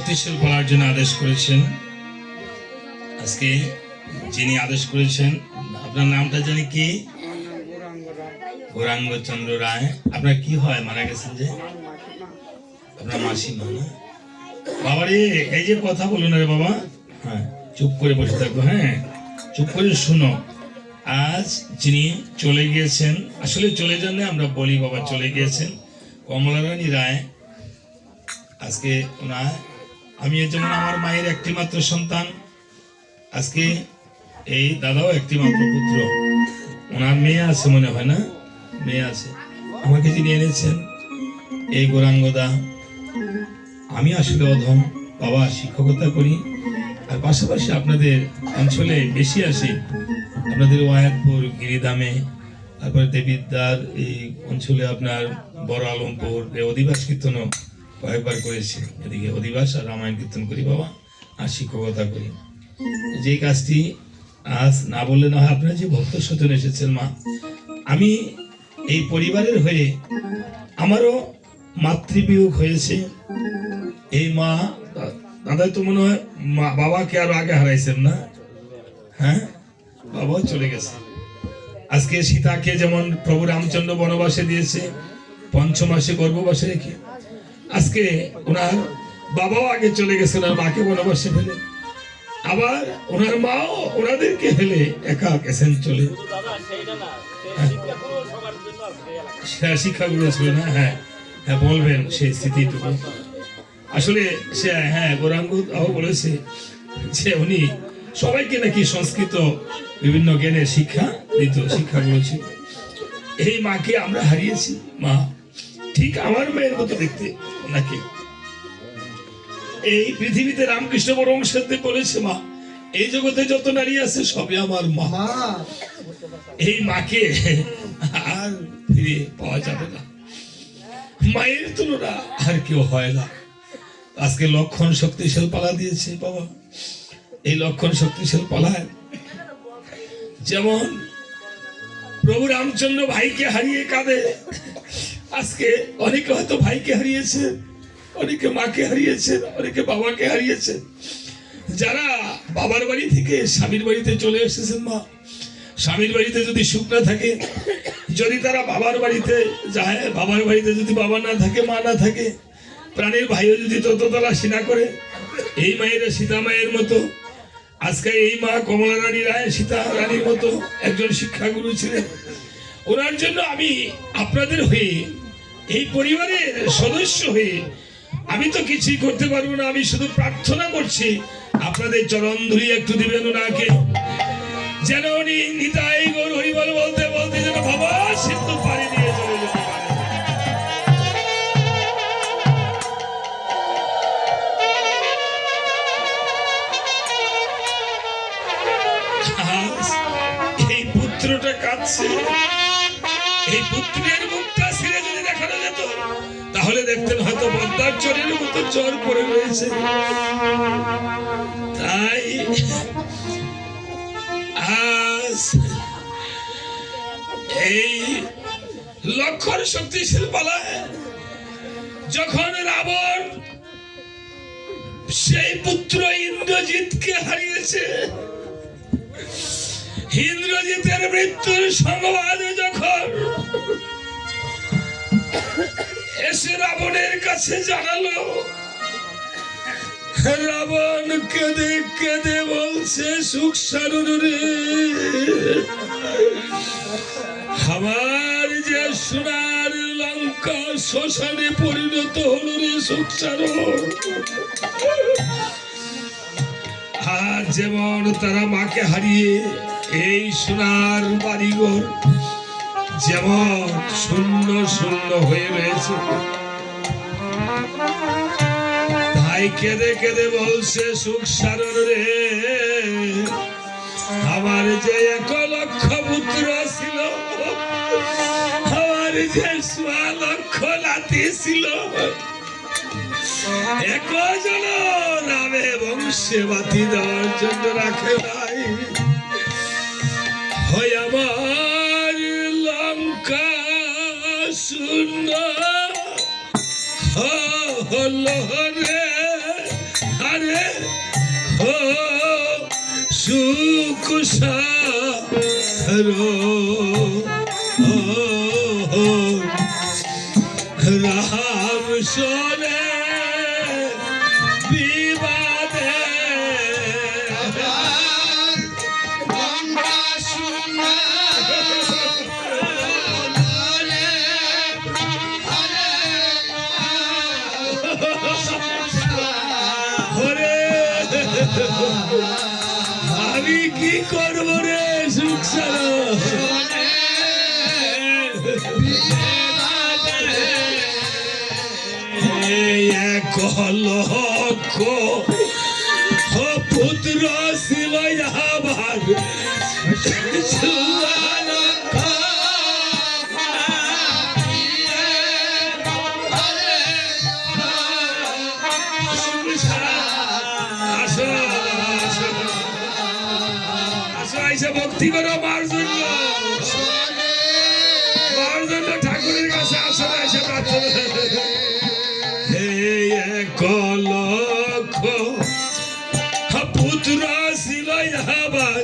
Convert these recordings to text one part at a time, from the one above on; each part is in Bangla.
শক্তিশালী বলার জন্য আদেশ করেছেন। আজকে যিনি আদেশ করেছেন, আপনার নামটা জানি কি? গৌরাঙ্গ চন্দ্র রায়। আপনার কি হয়? মারা গেছেন যে? আপনার মাসিমা না? বাবা রে, এই যে কথা বলো না রে বাবা। হ্যাঁ, চুপ করে বসে থাকবো। হ্যাঁ, চুপ করে শুনো। আজ যিনি চলে গিয়েছেন, আসলে চলে যান না, আমরা বলি বাবা চলে গিয়েছেন, কমলারানী রায়। আজকে ওনার, আমি যেমন আমার মায়ের একটি মাত্র সন্তান, আজকে এই দাদাও একটি মাত্র পুত্র। ওনার মেয়ে আছে মনে হয় না? মেয়ে আছে। আমাকে যিনি এনেছেন এই গৌরাঙ্গদা, আমি আসলে অধম বাবা, শিক্ষকতা করি আর পাশাপাশি আপনাদের অঞ্চলে বেশি আসি, আপনাদের ওয়ায়াতপুর গিরিধামে, তারপরে দেবিদ্দার এই অঞ্চলে আপনার বড় আলমপুর অধিবাস কীর্তনও কয়েকবার করেছি। এদিকে অধিবাস আর রামায়ণ কীর্তন করি বাবা, আর শিক্ষকতা করি। যে কাজটি আজ না বললে না হয়, আপনারা যে ভক্ত স্বজন এসেছেন মা, আমি এই পরিবারের হয়ে, আমারও মাতৃবিয়োগ হয়েছে। এই মা দাদা তো মনে হয় বাবাকে আরো আগে হারাইছেন না? হ্যাঁ, বাবাও চলে গেছে। আজকে সীতাকে যেমন প্রভু রামচন্দ্র বনবাসে দিয়েছে, ৫ মাসে গর্ভবাসে রেখে, আজকে ওনার বাবাও আগে চলে গেছে ওনার মাকে বনবাসে ফেলে, আবার ওনার মাও ওনাদেরকে ফেলে একা গেছেন চলে। শিক্ষাগুলো ছিল না? হ্যাঁ হ্যাঁ, বলবেন সেই স্মৃতিটুকু। আসলে সে, হ্যাঁ, গৌরাঙ্গ বলেছে যে উনি সবাইকে নাকি সংস্কৃত বিভিন্ন জ্ঞানের শিক্ষা দিত, শিক্ষাগুলো ছিল। এই মাকে আমরা হারিয়েছি। মা ঠিক আমার মেয়ের মতো দেখতে নাকি। এই পৃথিবীতে রামকৃষ্ণ পরমহংসদেব বলেছে, মা এই জগতে যত নারী আছে সবই আমার মা। এই মাকে আর ফিরে পাওয়া যাবে না, মায়ের তুলনা আর কেউ হয় না। আজকে লক্ষণ শক্তিশাল পালা দিয়েছে বাবা। এই লক্ষণ শক্তিশাল পালায় যেমন প্রভু রামচন্দ্র ভাইকে হারিয়ে কাঁদে, আজকে অনেকে হয়তো ভাইকে হারিয়েছে, অনেকে মাকে হারিয়েছেন, অনেকে বাবাকে হারিয়েছেন। যারা বাবার বাড়ি থেকে স্বামীর বাড়িতে চলে এসেছেন, মা স্বামীর বাড়িতে যদি সুখ না থাকে, যদি তারা বাবার বাড়িতে যায়, বাবার বাড়িতে যদি বাবা না থাকে, মা না থাকে, প্রাণের ভাইও যদি ততলাশি না করে, এই মায়েরা সীতা মায়ের মতো, আজকে এই মা কমলা রানী রায় সীতা রানীর মতো একজন শিক্ষাগুরু ছিলেন। ওনার জন্য আমি আপনাদের হয়ে, এই পরিবারের সদস্য হয়ে, আমি তো কিছুই করতে পারবো না, আমি শুধু প্রার্থনা করছি আপনাদের চরণ ধুলি একটু দিবেন ওনাকে, যেন উনি নিতাই গৌর হরিবল বলতে বলতে যেন বাবা সিন্ধু পাড়ি দিয়ে চলে যেতে পারে। এই পুত্রটা কাঁদছে, এই পুত্রের মুখটা ছিঁড়ে যদি দেখানো যেত, তাহলে দেখতেন হয়তো বদ্দার চরের মতো চর পড়ে রয়েছে। তাই আজ এই লক্ষণ শক্তিশাল পালায় যখন রাবণ সেই পুত্র ইন্দ্রজিৎকে হারিয়েছে, ইন্দ্রজিতের মৃত্যুর সংবাদ যখন এসে রাবণের কাছে জানালো, রাবণ কেঁদে কেঁদে বলছে, সুখ সারণ রে, আমার যে সোনার লঙ্কা শ্মশানে পরিণত হলো রে সুখ সারণ। আর যেমন তারা মাকে হারিয়ে এই সোনার বাড়িঘর যেমন শূন্য শূন্য হয়ে রয়েছে, তাই কেঁদে কেঁদে বলছে, সুখ সারণ রে, আমার যে 1 লক্ষ পুত্র ছিল, আমার যে 1.5 লক্ষ নাতি ছিল, একজন নামে বংশে বাতি দেওয়ার জন্য রাখে নাই, হয় আমার লঙ্কা শূন্য হলো রে কুশ রাম সোনে বিবাদে আমি কি করব রে সুখ এক লক্ষ পুত্র ছিল আমার ভক্তি করো মার জন্য ঠাকুরের কাছে আসো এসে প্রার্থনা হে এক লক্ষ পুত্র ছিল আমার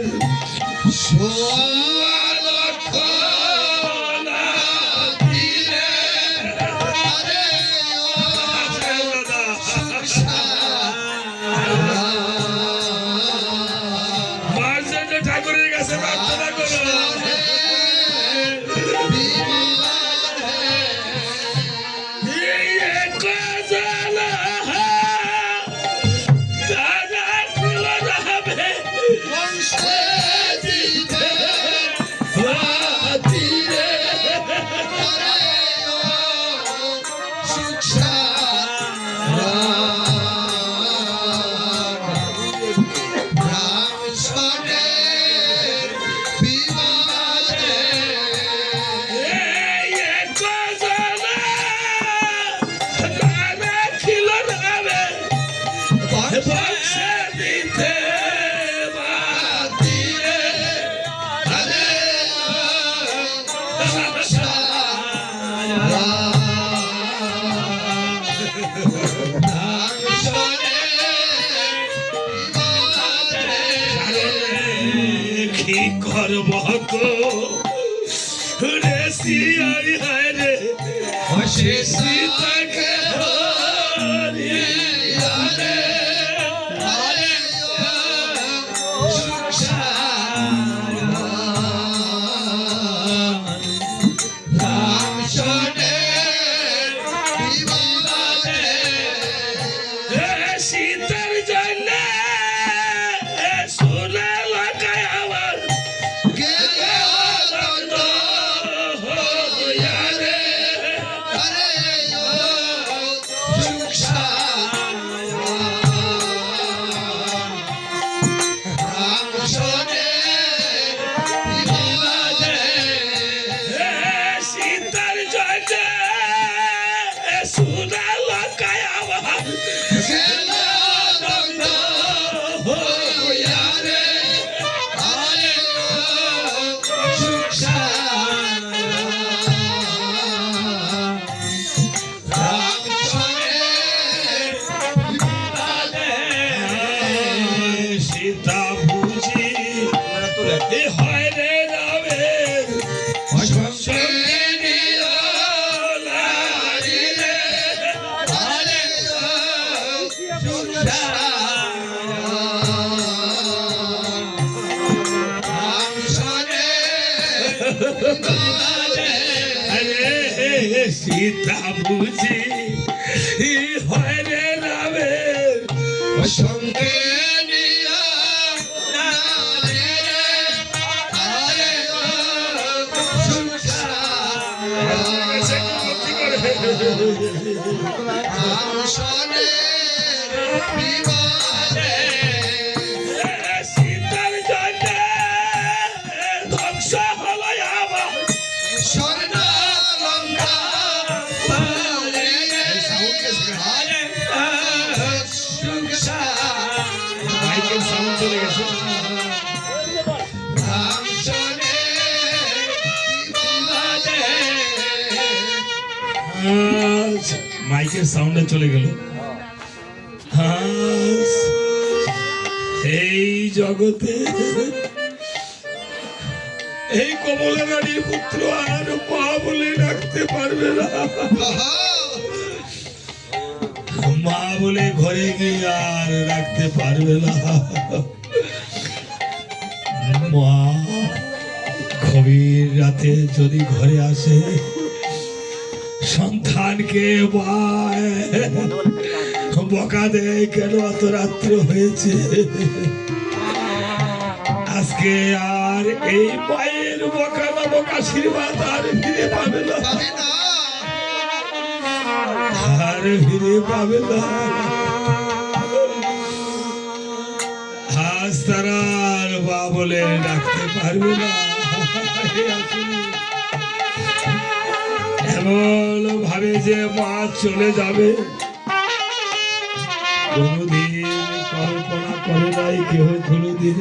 ঠাকুরের কাছে প্রার্থনা করো কি করব তো রে সিয়াই হায় রে সে সীতাকে সীতার জন্য সোনা লাগায় আমার সীতার জন্য সোনা লাগায় আমার সীতা বুঝি হয় রে রামে সীতা বুঝি হয় রে রামে সঙ্গে সীতার জন্য ধ্বংস হল আমার স্বর্ণ লঙ্কা মাইকের সাউন্ড চলে গেছে মাইকের সাউন্ডে চলে গেল এই জগতে এই কমলা রানীর পুত্র আর মা বলে ডাকতে পারবে না, মা বলে ঘরে গিয়ে আর রাখতে পারবে না। মা গভীর রাতে যদি ঘরে আসে, সন্তানকে বকা দেয়, কেন এত রাত্র হয়েছে। আজকে আর এই মায়ের বকা নামক আশীর্বাদ আর ফিরে পাবে না, আর ফিরে পাবে না। আজ তারা আর বা বলে ডাকতে পারবে না। এমন ভাবে যে মা চলে যাবে কোনদিন কল্পনা করে নাই কেউ, কোনদিন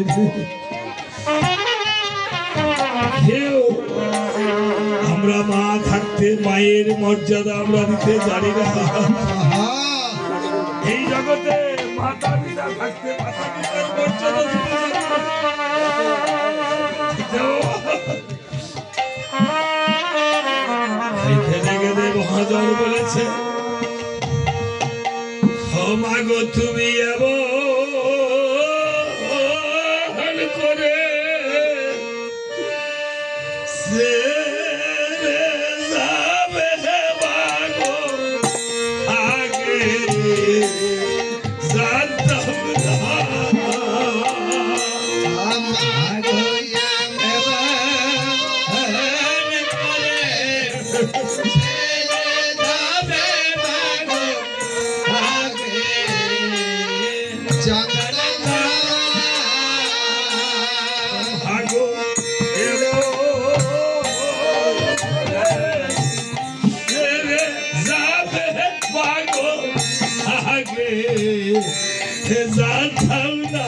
কেউ। আমরা মা থাকতে মায়ের মর্যাদা আমরা দিতে জানি না। এই জগতে মাতা পিতা থাকতে মাতা পিতার মর্যাদা দিতে জানি না। মহাজন বলেছে, ও মাগো তুমি এমন করে ছেড়ে যাবে মাগো, আগে জানতাম না। জানতাম না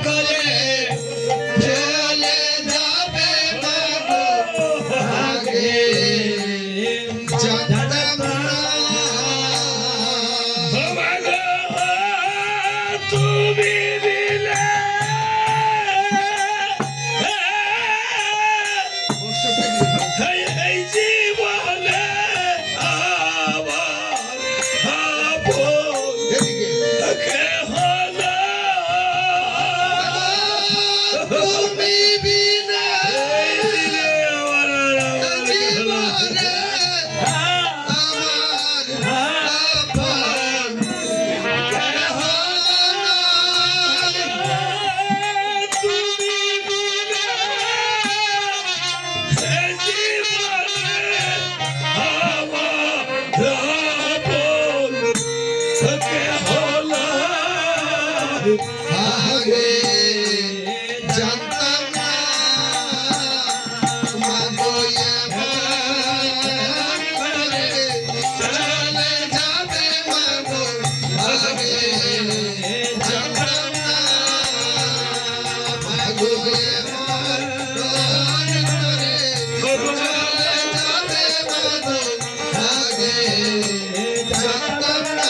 করে চলে যাবে আগে জানতাম না। তুমি দিলে এই জীবনে আমার আপন কেহ না। তুমি বিনা জীবনে আমার আপন কেহ না। তুমি দিলে এই জীবনে আমার আপন কেহ না। আগে জানতাম না মাগো এমন করে চলে যাবে মাগো, আগে জানতাম না মাগো এমন করে চলে যাবে মাগো, আগে জানতাম না।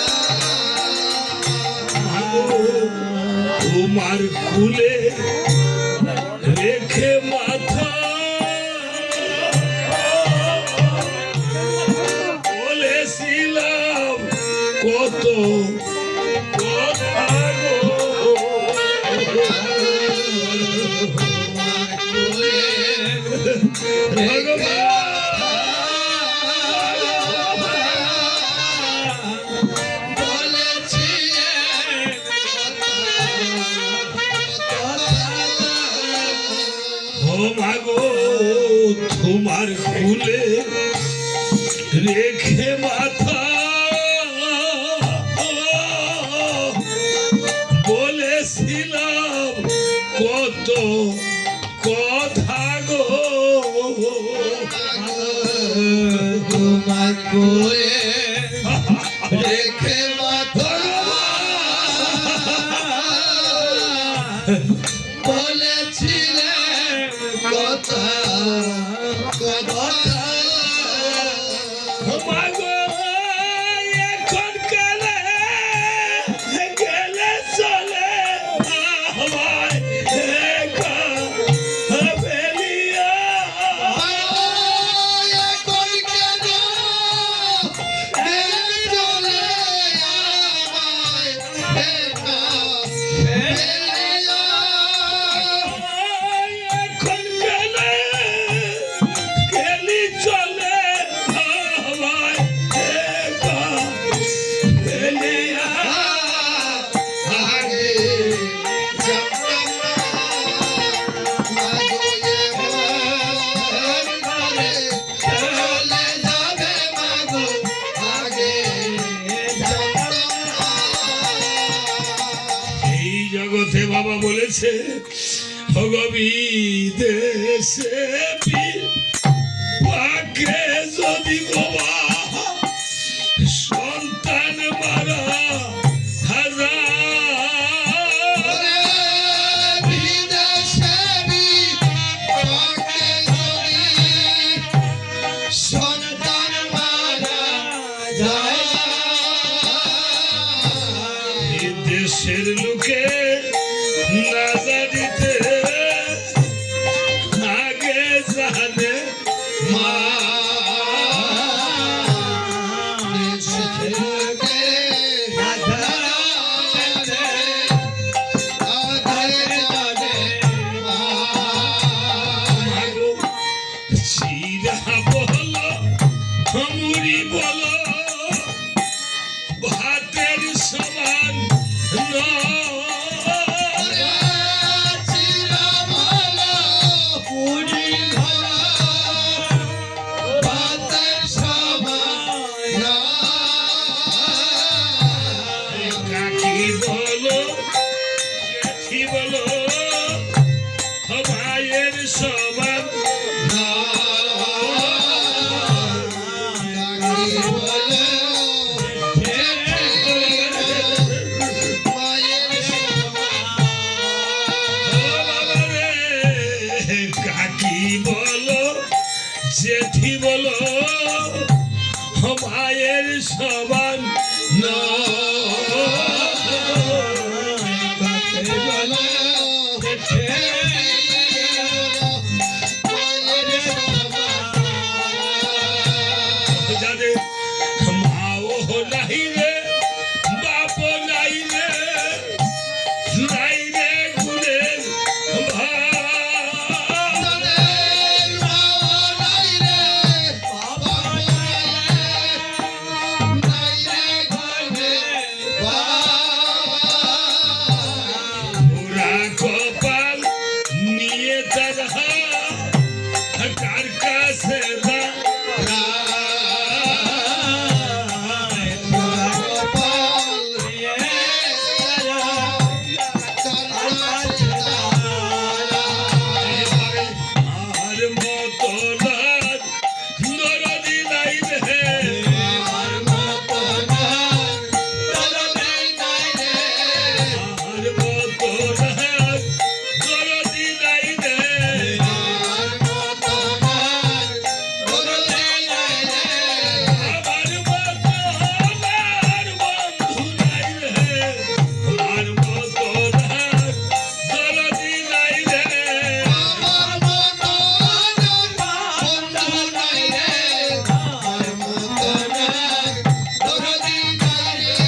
তোমার কুলে রেখে মাথা বলেছিলাম কত কথা গো। ও মাগো তোমার কুলে রেখে মাথা বলেছিলাম কত কথা গো। তোমার কোলে রেখে মাথা বলেছিলে কথা কথা। মাগো এখন গেলে গেলে ফেকা ফেলিয়া এখন গেলে গেলি চলে আমায় একা ফেলিয়া। আগে জানতাম না মাগো এমন করে চলে যাবে মাগো আগে জানতাম না। এই জগতে বাবা বলেছে ভগবী দেশে পাকে যদি বাবা সন্তান মারা হাজার ওরে বিদেশেরই পাকে যদি সন্তান মারা যায় এই দেশের লোকে না জানিতে আগে জানে মা দেশকে আধারে জানে মা। মাগো চিরা বলো মুড়ি বলো ভাতের সমান নয়। চিরা ভালো পুরি ভালো ভাতের সমান নয়। কাকি বলো জেঠি বলো ভাইয়ের সমান কাকি বলো জেঠি বলো ভাইয়ের সমান যাদের মাও নাই রে বাপ নাই রে নাই রে গুণের ভাই ওরা কপাল নিয়ে তারা কার কাছে আর মতো নরদি নাই রে আর মতো নরদি নাই রে আমার মতো আমার বন্ধু নাই রে আর মতো নরদি নাই রে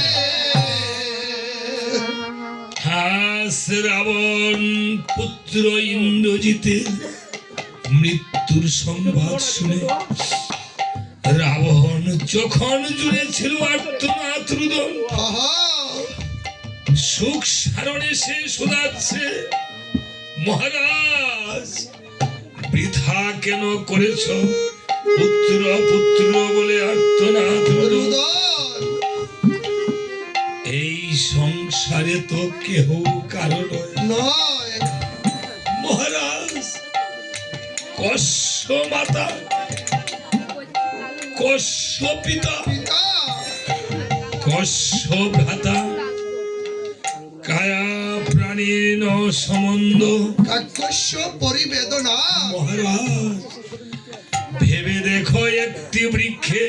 রাবণ পুত্র ইন্দ্রজিতের মৃত্যুর সংবাদ শুনে রাবণ যখন জুড়ে ছিল আর্তনাদ রুদন সুখ সারণে সে শোধাচ্ছে মহারাজ বৃথা কেন করেছ পুত্র পুত্র বলে আর্তনাদ রুদন এই সংসারে তো কেহ কারণ নয় মহারাজ কশ্য মাতা কশ্য পিতা কশ্য ভ্রাতা কায়া প্রাণীন সম্বন্ধ কাকস্য পরিবেদনা মহারাজ ভেবে দেখো একটি বৃক্ষে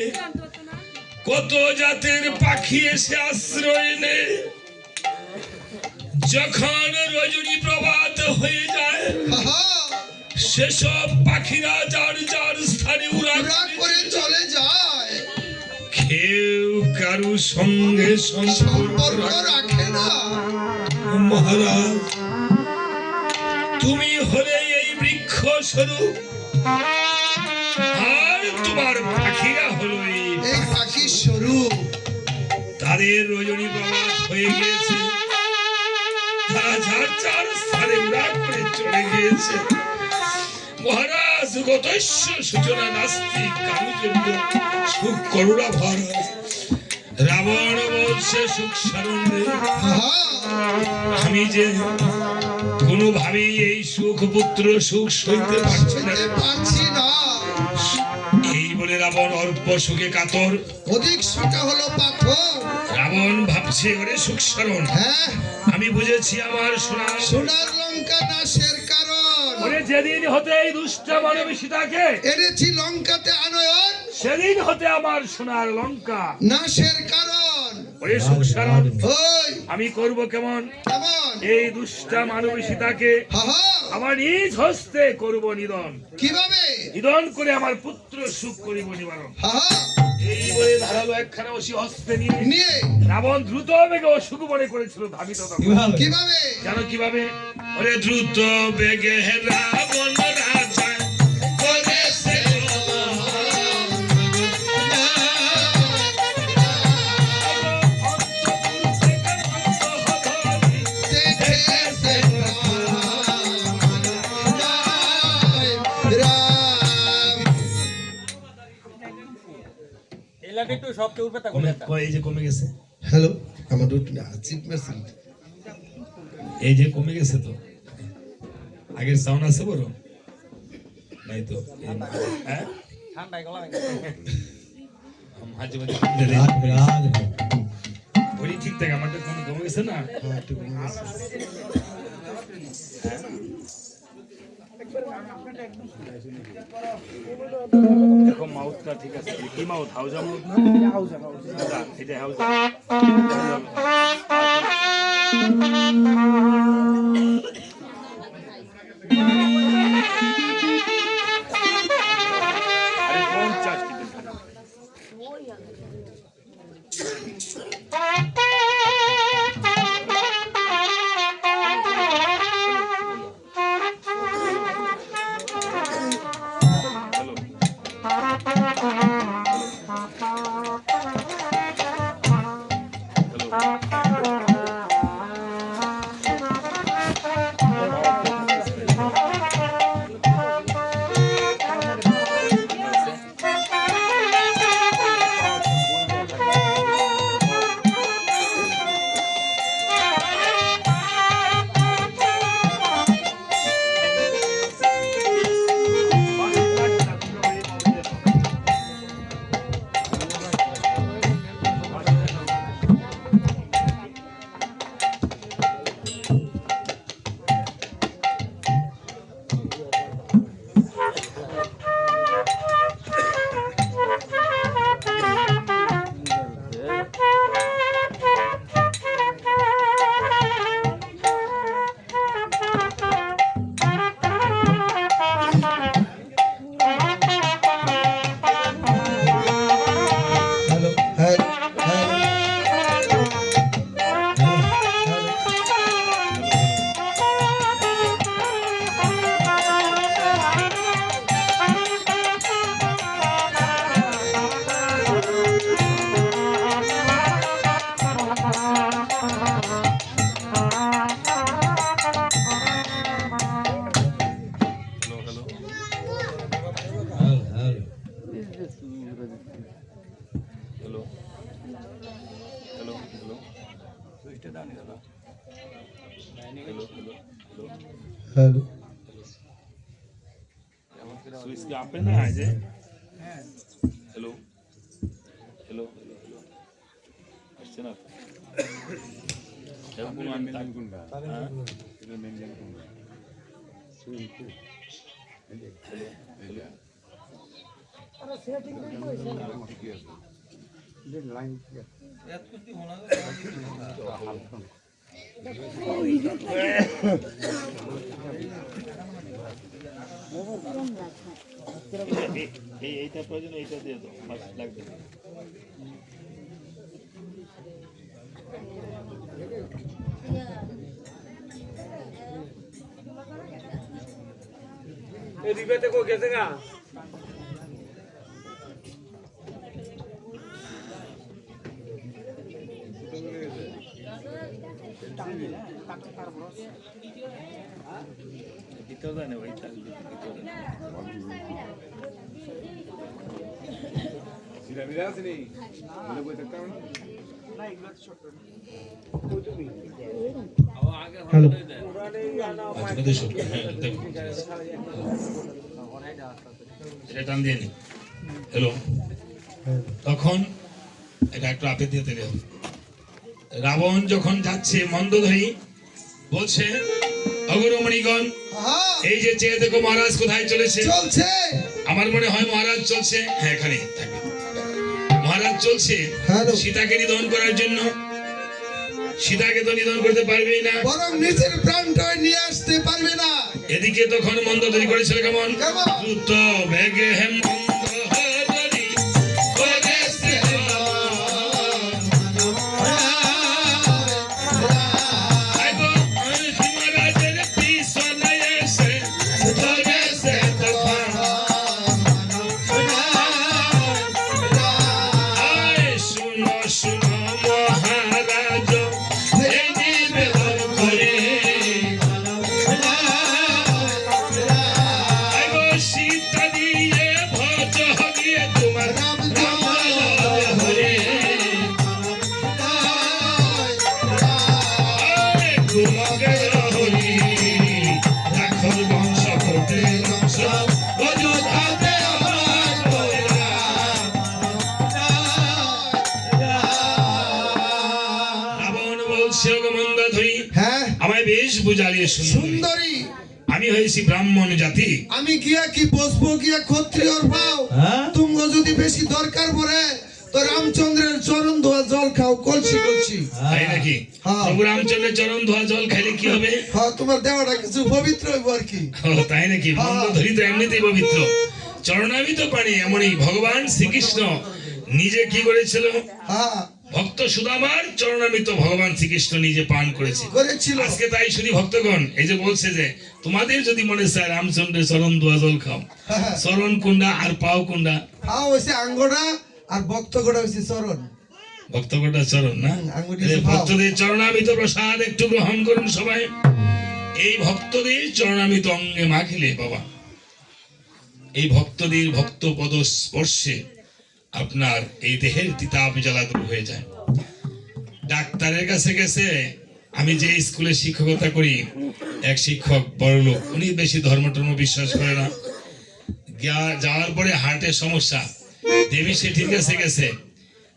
কত জাতের পাখি এসে আশ্রয় নেয় যখন রজনী প্রভাত হয়ে যায় সেসব পাখিরা যার যার স্থানে উড়া করে চলে যায় কেউ কারু সঙ্গে সম্পর্ক রাখে না মহারাজ তুমি হলে এই বৃক্ষ স্বরূপ আর তোমার পাখিরা হলো এই পাখির স্বরূপ। তাদের রজনী প্রভাত হয়ে গিয়েছে, তারা যার যার স্থানে উড়া করে চলে গিয়েছে। মহারাজ গতস্য সূচনা নাস্তিক কারুজন্য সুখ করুণা মহারাজ রাবণ বলছে সুখ সারণ্যে আহা, আমি যে কোনোভাবেই এই সুখ পুত্র সুখ সইতে পারছি না, যেতে পারছি না। এই বলে রাবণ অল্প সুখে কাতর। অধিক সুখে হলো পাথর। রাবণ ভাবছে ওরে সুখ সারণ, হ্যাঁ, আমি বুঝেছি আমার সোনার সোনার লঙ্কা নাশের কারণ। ওরে যেদিন হতে এই দুষ্ট মানবী সীতাকে এনেছি লঙ্কাতে আনয়ন, সেদিন হতে আমার সোনার লঙ্কা নাশের কারণ। ওরে সুখ সারণ ওই আমি করব কেমন কেমন? এই দুষ্টা মানবী সীতাকে আহা, আমার নিজ হস্তে করব নিধন, কিভাবে? নিধন করে আমার পুত্র সুখ করিব নিবারণ। আহা, এই বলে ধারালো একখানা ওসি হস্তে নিয়ে নিয়ে রাবণ দ্রুত বেগে অসুখ মনে করেছিল ধাবিত তখন। কিভাবে? জানো কিভাবে? ওরে দ্রুত বেগে রাবণ রাজা করেছে দেখেছে রাম। এই যে কমে গেছে, হ্যালো, আমার রুট না চিপ মেশিন। এই যে কমে গেছে তো, আগের সাউন্ড আছে বড় নাই তো, হ্যাঁ মাঝে মাঝে ওই ঠিক থাকে, আমারটা কোনো কমে গেছে না। দেখো মাউথটা ঠিক আছে, কি মাউথ? হাউজা মাউথ না? এটা হাউজা। আরে 50 টিকেট খালি। Hello, hello, hello, hello. Switch কি আপে না আছে? হ্যালো হ্যালো হ্যালো আসছে না তো? এখন কোনো আমি তাক কোনটা? হ্যাঁ এটা মেন জ্যাম কোনটা? সুইচ তো হ্যালো আরে সেটিং কইছে কি আছে? যে লাইন কি আছে? এত কিছু হোনা এইটা প্রয়োজন, এইটা দিয়ে দাও, মাছ লাগবে। হ্যালো আপনাদের সব হ্যাঁ দেখুন এটা টান দিয়ে নি হ্যালো তখন এটা একটু আপে দিয়ে দিলে হবে। রাবণ যখন যাচ্ছে মন্দোদরী বলছে অগরমণিগণ হ্যাঁ এই যে চেয়ে দেখো মহারাজ কোথায় চলেছে চলছে আমার মনে হয় মহারাজ চলছে হ্যাঁ এখানে থাকবে মহারাজ চলছে হ্যালো সীতাকে নিধন করার জন্য সীতাকে তো নিধন করতে পারবেই না বরং নিজের প্রাণটা নিয়ে আসতে পারবে না এদিকে তখন মন্দোদরী করেছিল কেমন কেমন? দ্রুত বেগে হেমন্তরি করে আগো মহারাজের পিছনে এসে ধরেছে তখন আয় শুনো শুনো মহারাজ এই নিবেদন করে আগো সীতা দিয়ে ভজ হরিয়ে তোমার রাম হরে আয় তোমাদের হরি রাখল বংশ করতে বংশ অযোধ্যাতে আমার কইরা। রাবণ বলছে ওগো মন্দোদরী হ্যাঁ আমায় বেশ বুঝালিয়ে সুন্দরী সুন্দরী আমি হয়েছি ব্রাহ্মণ জাতি আমি গিয়া কি বসবো গিয়া ক্ষত্রিয়র পাও তুমি যদি বেশি দরকার পড়ে তো রামচন্দ্রের চরণ ধোয়া জল খাও কলসি কলসি তাই নাকি হ্যাঁ। প্রভু রামচন্দ্রের চরণ ধোয়া জল খাইলে কি হবে হ্যাঁ তোমার দেওয়াটা কিছু পবিত্র হইব আর কি ও তাই নাকি মন্দোদরী তো এমনিতেই পবিত্র চরণামিত পানি এমনই ভগবান শ্রীকৃষ্ণ নিজে কি করেছিল হ্যাঁ ভক্ত সুদামার চরণামিত ভগবান শ্রীকৃষ্ণ নিজে পান করেছে করেছিল আজকে তাই শুধু ভক্তগণ এই যে বলছে যে তোমাদের যদি মনে চায় রামচন্দ্রের চরণ ধোয়া জল খাও হ্যাঁ চরণ কুন্ডা আর পাও কুন্ডা হ্যাঁ হয়েছে আঙ্গোড়া আর ভক্তগোড়া হয়েছে চরণ ভক্তগণটা চরণ না আঙ্গুটি এই ভাও। ভক্তদের চরণামিত প্রসাদ একটু গ্রহণ করুন সবাই এই ভক্তদের চরণামিত অঙ্গে মাখিলে বাবা এই ভক্তদের ভক্ত পদ স্পর্শে আপনার এই দেহের তিতাব জ্বালা দূর হয়ে যায় ডাক্তারের কাছে গেছে আমি যে স্কুলে শিক্ষকতা করি এক শিক্ষক বড় লোক উনি বেশি ধর্ম টর্ম বিশ্বাস করে না যাওয়ার পরে হার্টের সমস্যা দেবী শেঠির কাছে গেছে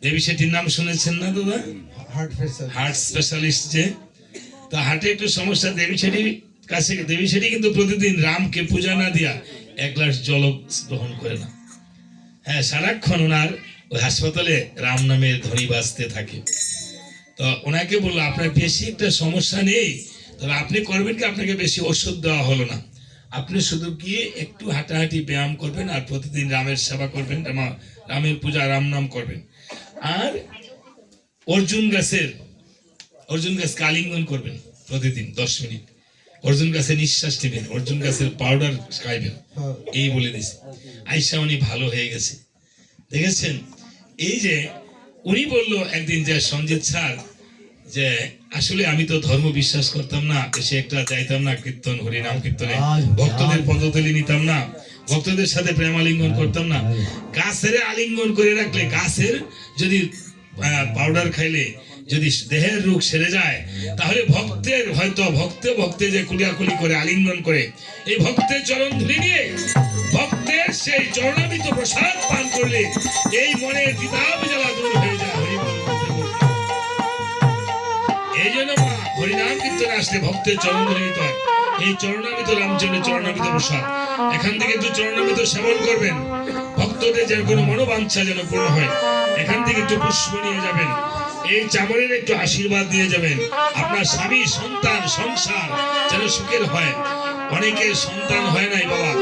দেবী শেঠির নাম শুনেছেন না দাদা হার্ট প্রেসার হার্ট স্পেশালিস্ট যে তো হার্টে একটু সমস্যা দেবী শেঠির কাছে দেবী শেঠি কিন্তু প্রতিদিন রামকে পূজা না দিয়া এক গ্লাস জল গ্রহণ করে না হ্যাঁ সারাক্ষণ ওনার ওই হাসপাতালে রাম নামের ধ্বনি বাজতে থাকে তো ওনাকে বললো আপনার বেশি একটা সমস্যা নেই তবে আপনি করবেন কি আপনাকে বেশি ওষুধ দেওয়া হলো না আপনি শুধু গিয়ে একটু হাঁটাহাঁটি ব্যায়াম করবেন আর প্রতিদিন রামের সেবা করবেন রামের পূজা রাম নাম করবেন আর অর্জুন গাছকে আলিঙ্গন করবেন প্রতিদিন 10 মিনিট অর্জুন গাছে নিঃশ্বাস নেবেন অর্জুন গাছের পাউডার খাইবেন এই বলে দিছে আইসা উনি ভালো হয়ে গেছে দেখেছেন এই যে উনি বলল একদিন যে সঞ্জিত স্যার যে আসলে আমি তো ধর্ম বিশ্বাস করতাম না বেশি একটা যাইতাম না কীর্তন হরিনাম কীর্তনে ভক্তদের পদতলি নিতাম না ভক্তদের সাথে প্রেম আলিঙ্গন করতাম না গাছের আলিঙ্গন করে রাখলে গাছের যদি পাউডার খাইলে যদি দেহের রোগ সেরে যায় তাহলে ভক্তের হয়তো ভক্তে যে কুলিয়াকুলি করে আলিঙ্গন করে এই ভক্তের চরণ ধরে নিয়ে ভক্তের সেই চরণামিত প্রসাদ পান করলে এই মনের তিতাব জ্বালা দূর হয়ে যায় এই জন্য হরিনাম কীর্তনে আসলে ভক্তের চরণ ধরে নিতে হয় এই চরণামিত রামচন্দ্রের চরণামিত প্রসাদ এখান থেকে একটু চরণামিত সেবন করবেন ভক্তদের যেন কোনো মনোবাঞ্ছা যেন পূর্ণ হয় এখান থেকে একটু পুষ্প নিয়ে যাবেন এই চামড়ের একটু আশীর্বাদ দিয়ে যাবেন আপনার স্বামী সন্তান সংসার যেন সুখের হয় অনেকের সন্তান হয় নাই বাবা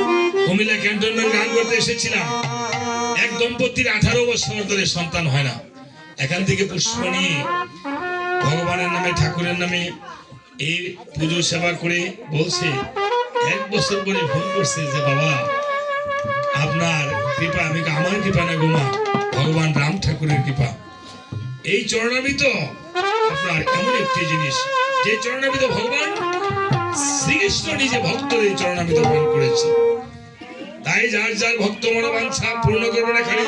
কুমিল্লা ক্যান্টনমেন্ট গান করতে এসেছিলাম এক দম্পতির 18 বছর ধরে সন্তান হয় না এখান থেকে পুষ্প নিয়ে ভগবানের নামে ঠাকুরের নামে এই পুজো সেবা করে বলছে 1 বছর পরে ফোন করছে যে বাবা আপনার কৃপা, আমি আমার কৃপা না গোমা, ভগবান রাম ঠাকুরের কৃপা। এই চরণামৃত আপনার এমন একটি জিনিস যে চরণামৃত ভগবান শ্রীকৃষ্ণ নিজে ভক্তদের চরণামৃত পান করেছে। তাই যার যার ভক্ত মনোবাঞ্ছা পূর্ণ করবেন এখানে।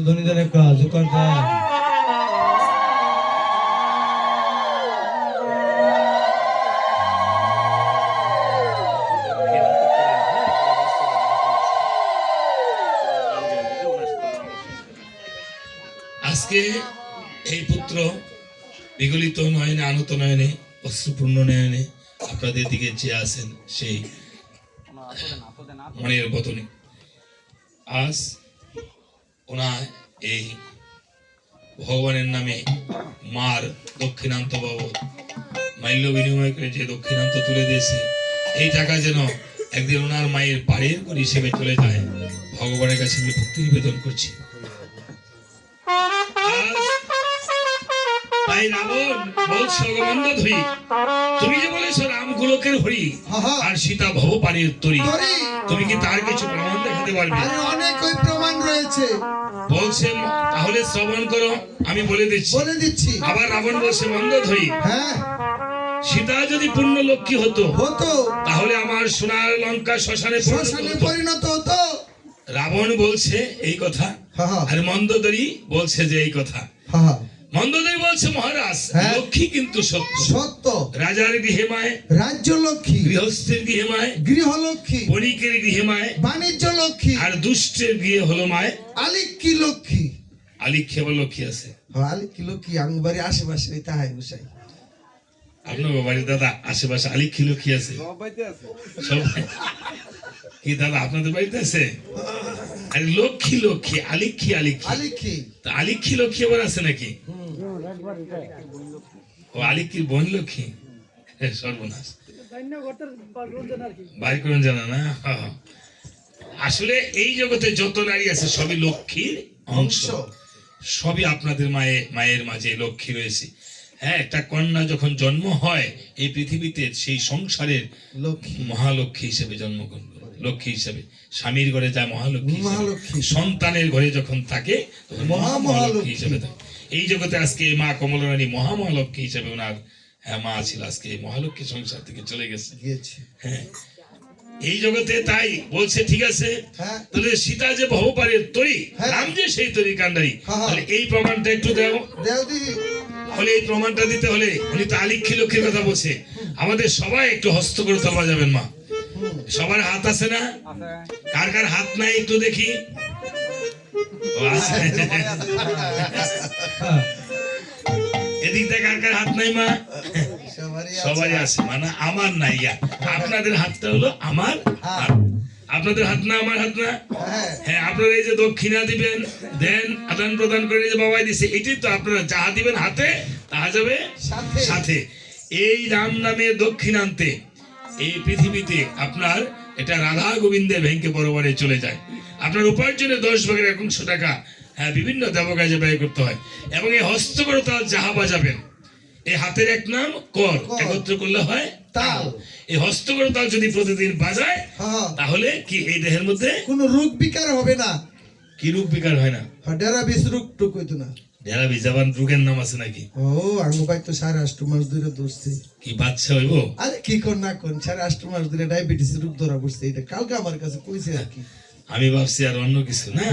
ধনীদের কাজ করতে আজকে এই পুত্র বিগলিত নয়নে আনত নয়নে অশ্রুপূর্ণ নয়নে আপনাদের দিকে চেয়ে আছেন সেই মনের বদনে। আজ ওনার এই ভগবানের নামে মার দক্ষিণান্ত বাবদ মাল্য বিনিময় করে যে দক্ষিণান্ত তুলে দিয়েছে, এই টাকা যেন একদিন ওনার মায়ের বাড়ির করে হিসেবে চলে যায়, ভগবানের কাছে আমি ভক্তি নিবেদন করছি। তাই রাবণ বলছে অগমন্দ ধরি, তুমি যে বলেছো রাম গোলকের হরি আর সীতা ভব পানির তরি, তুমি কি তার কিছু প্রমাণ দেখাতে পারবে? অনেক ওই প্রমাণ রয়েছে। বলছে তাহলে শ্রবণ করো, আমি বলে দিচ্ছি। আবার রাবণ বলছে মন্দ ধরি, হ্যাঁ সীতা যদি পূর্ণ লক্ষ্মী হতো হতো তাহলে আমার সোনার লঙ্কা শ্মশানে পরিণত হতো। রাবণ বলছে এই কথা, আর মন্দোদরি বলছে যে এই কথা। মন্দোদরি বলছে মহারাজ লক্ষ্মী কিন্তু সত্য সত্য, রাজার গৃহে মায় রাজ্য লক্ষ্মী, গৃহস্থের গৃহে মায় গৃহলক্ষ্মী, বণিকের গৃহে মায় বাণিজ্য লক্ষ্মী, আর দুষ্টের গৃহে হলো মায় আলিক্ষী লক্ষ্মী। আলিক্ষেব লক্ষ্মী আছে, আলিক্ষী লক্ষ্মী আঙ্গবাড়ি আশেপাশে তাহাই বসাই। আপনার বাড়ির দাদা আশেপাশে আলিক্ষী লক্ষ্মী আছে সবাই কি দাদা আপনাদের বাড়িতে আছে? আরে লক্ষ্মী লক্ষ্মী আলিক্ষী আলিক্ষী আলিক্ষী তা আলিক্ষী লক্ষ্মী আবার আছে নাকি? ও আলিক্ষীর বোন লক্ষ্মী, সর্বনাশ বাড়ি করুন জানা না। আসলে এই জগতে যত নারী আছে সবই লক্ষ্মীর অংশ, সবই আপনাদের মায়ের মাঝে লক্ষ্মী রয়েছে। হ্যাঁ, একটা কন্যা যখন জন্ম হয় এই পৃথিবীতে সেই সংসারের লক্ষ্মী মহালক্ষ্মী হিসেবে জন্মগ্রহণ করে, লক্ষ্মী হিসেবে স্বামীর ঘরে যায় মহালক্ষ্মী, সন্তানের ঘরে যখন থাকে তখন মহালক্ষ্মী হিসেবে থাকে। এই জগতে আজকে মা কমলারানী মহালক্ষ্মী হিসেবে ওনার মা ছিল, আজকে মহালক্ষ্মী সংসার থেকে চলে গেছে। হ্যাঁ, এই জগতে তাই বলছে ঠিক আছে, তাহলে সীতা যে ভবপারের তরি, রাম যে সেই তরি কান্ডারি, তাহলে এই প্রমাণটা একটু দাও। হলে এই প্রমাণটা দিতে হলে উনি তো আলিক্ষী লক্ষ্মীর কথা বলছে, আমাদের সবাই একটু হস্ত করে তোলা যাবেন মা। সবার হাত আছে না? কার কার হাত নাই একটু দেখি। এদিক থেকে কার কার হাত নাই মা? সবারই আছে, মানে আমার নাই। আপনাদের হাতটা হলো আমার হাত, আপনাদের হাত না আমার হাত না। হ্যাঁ, আপনারা এই যে দক্ষিণা দিবেন, দেন আদান প্রদান করে যে বাবাই দিছে, এটাই তো আপনারা যাহা দিবেন হাতে তাহা যাবে সাথে। এই রাম নামে দক্ষিণান্তে এই পৃথিবীতে আপনার এটা রাধা গোবিন্দের ভেঙ্গে বরাবরে চলে যায়। আপনার উপার্জনে 10 ভাগের 1 টাকা হ্যাঁ বিভিন্ন দেবকাজে ব্যয় করতে হয়। এবং এই হস্তকরতাল যাহা বাজাবেন, এই হাতের এক নাম কর, একত্র করলে হয় তাল। এই হস্তকরতাল যদি প্রতিদিন বাজায় তাহলে কি এই দেহের মধ্যে কোনো রোগ বিকার হবে না। কি রোগ বিকার হয় না? ডেরা বিষ রোগ টুক হইতো না। ডেরা বিজাবান রোগের নাম আছে নাকি? ও আঙ্গু ভাই তো 8.5 মাস ধরে ধরছে। কি বাচ্চা হইব? আরে কি কোন না কোন 8.5 মাস ধরে ডায়াবেটিস রোগ ধরা পড়ছে। এটা কালকে আমার কাছে কইছে আর কি। আমি ভাবছি আর অন্য কিছু না,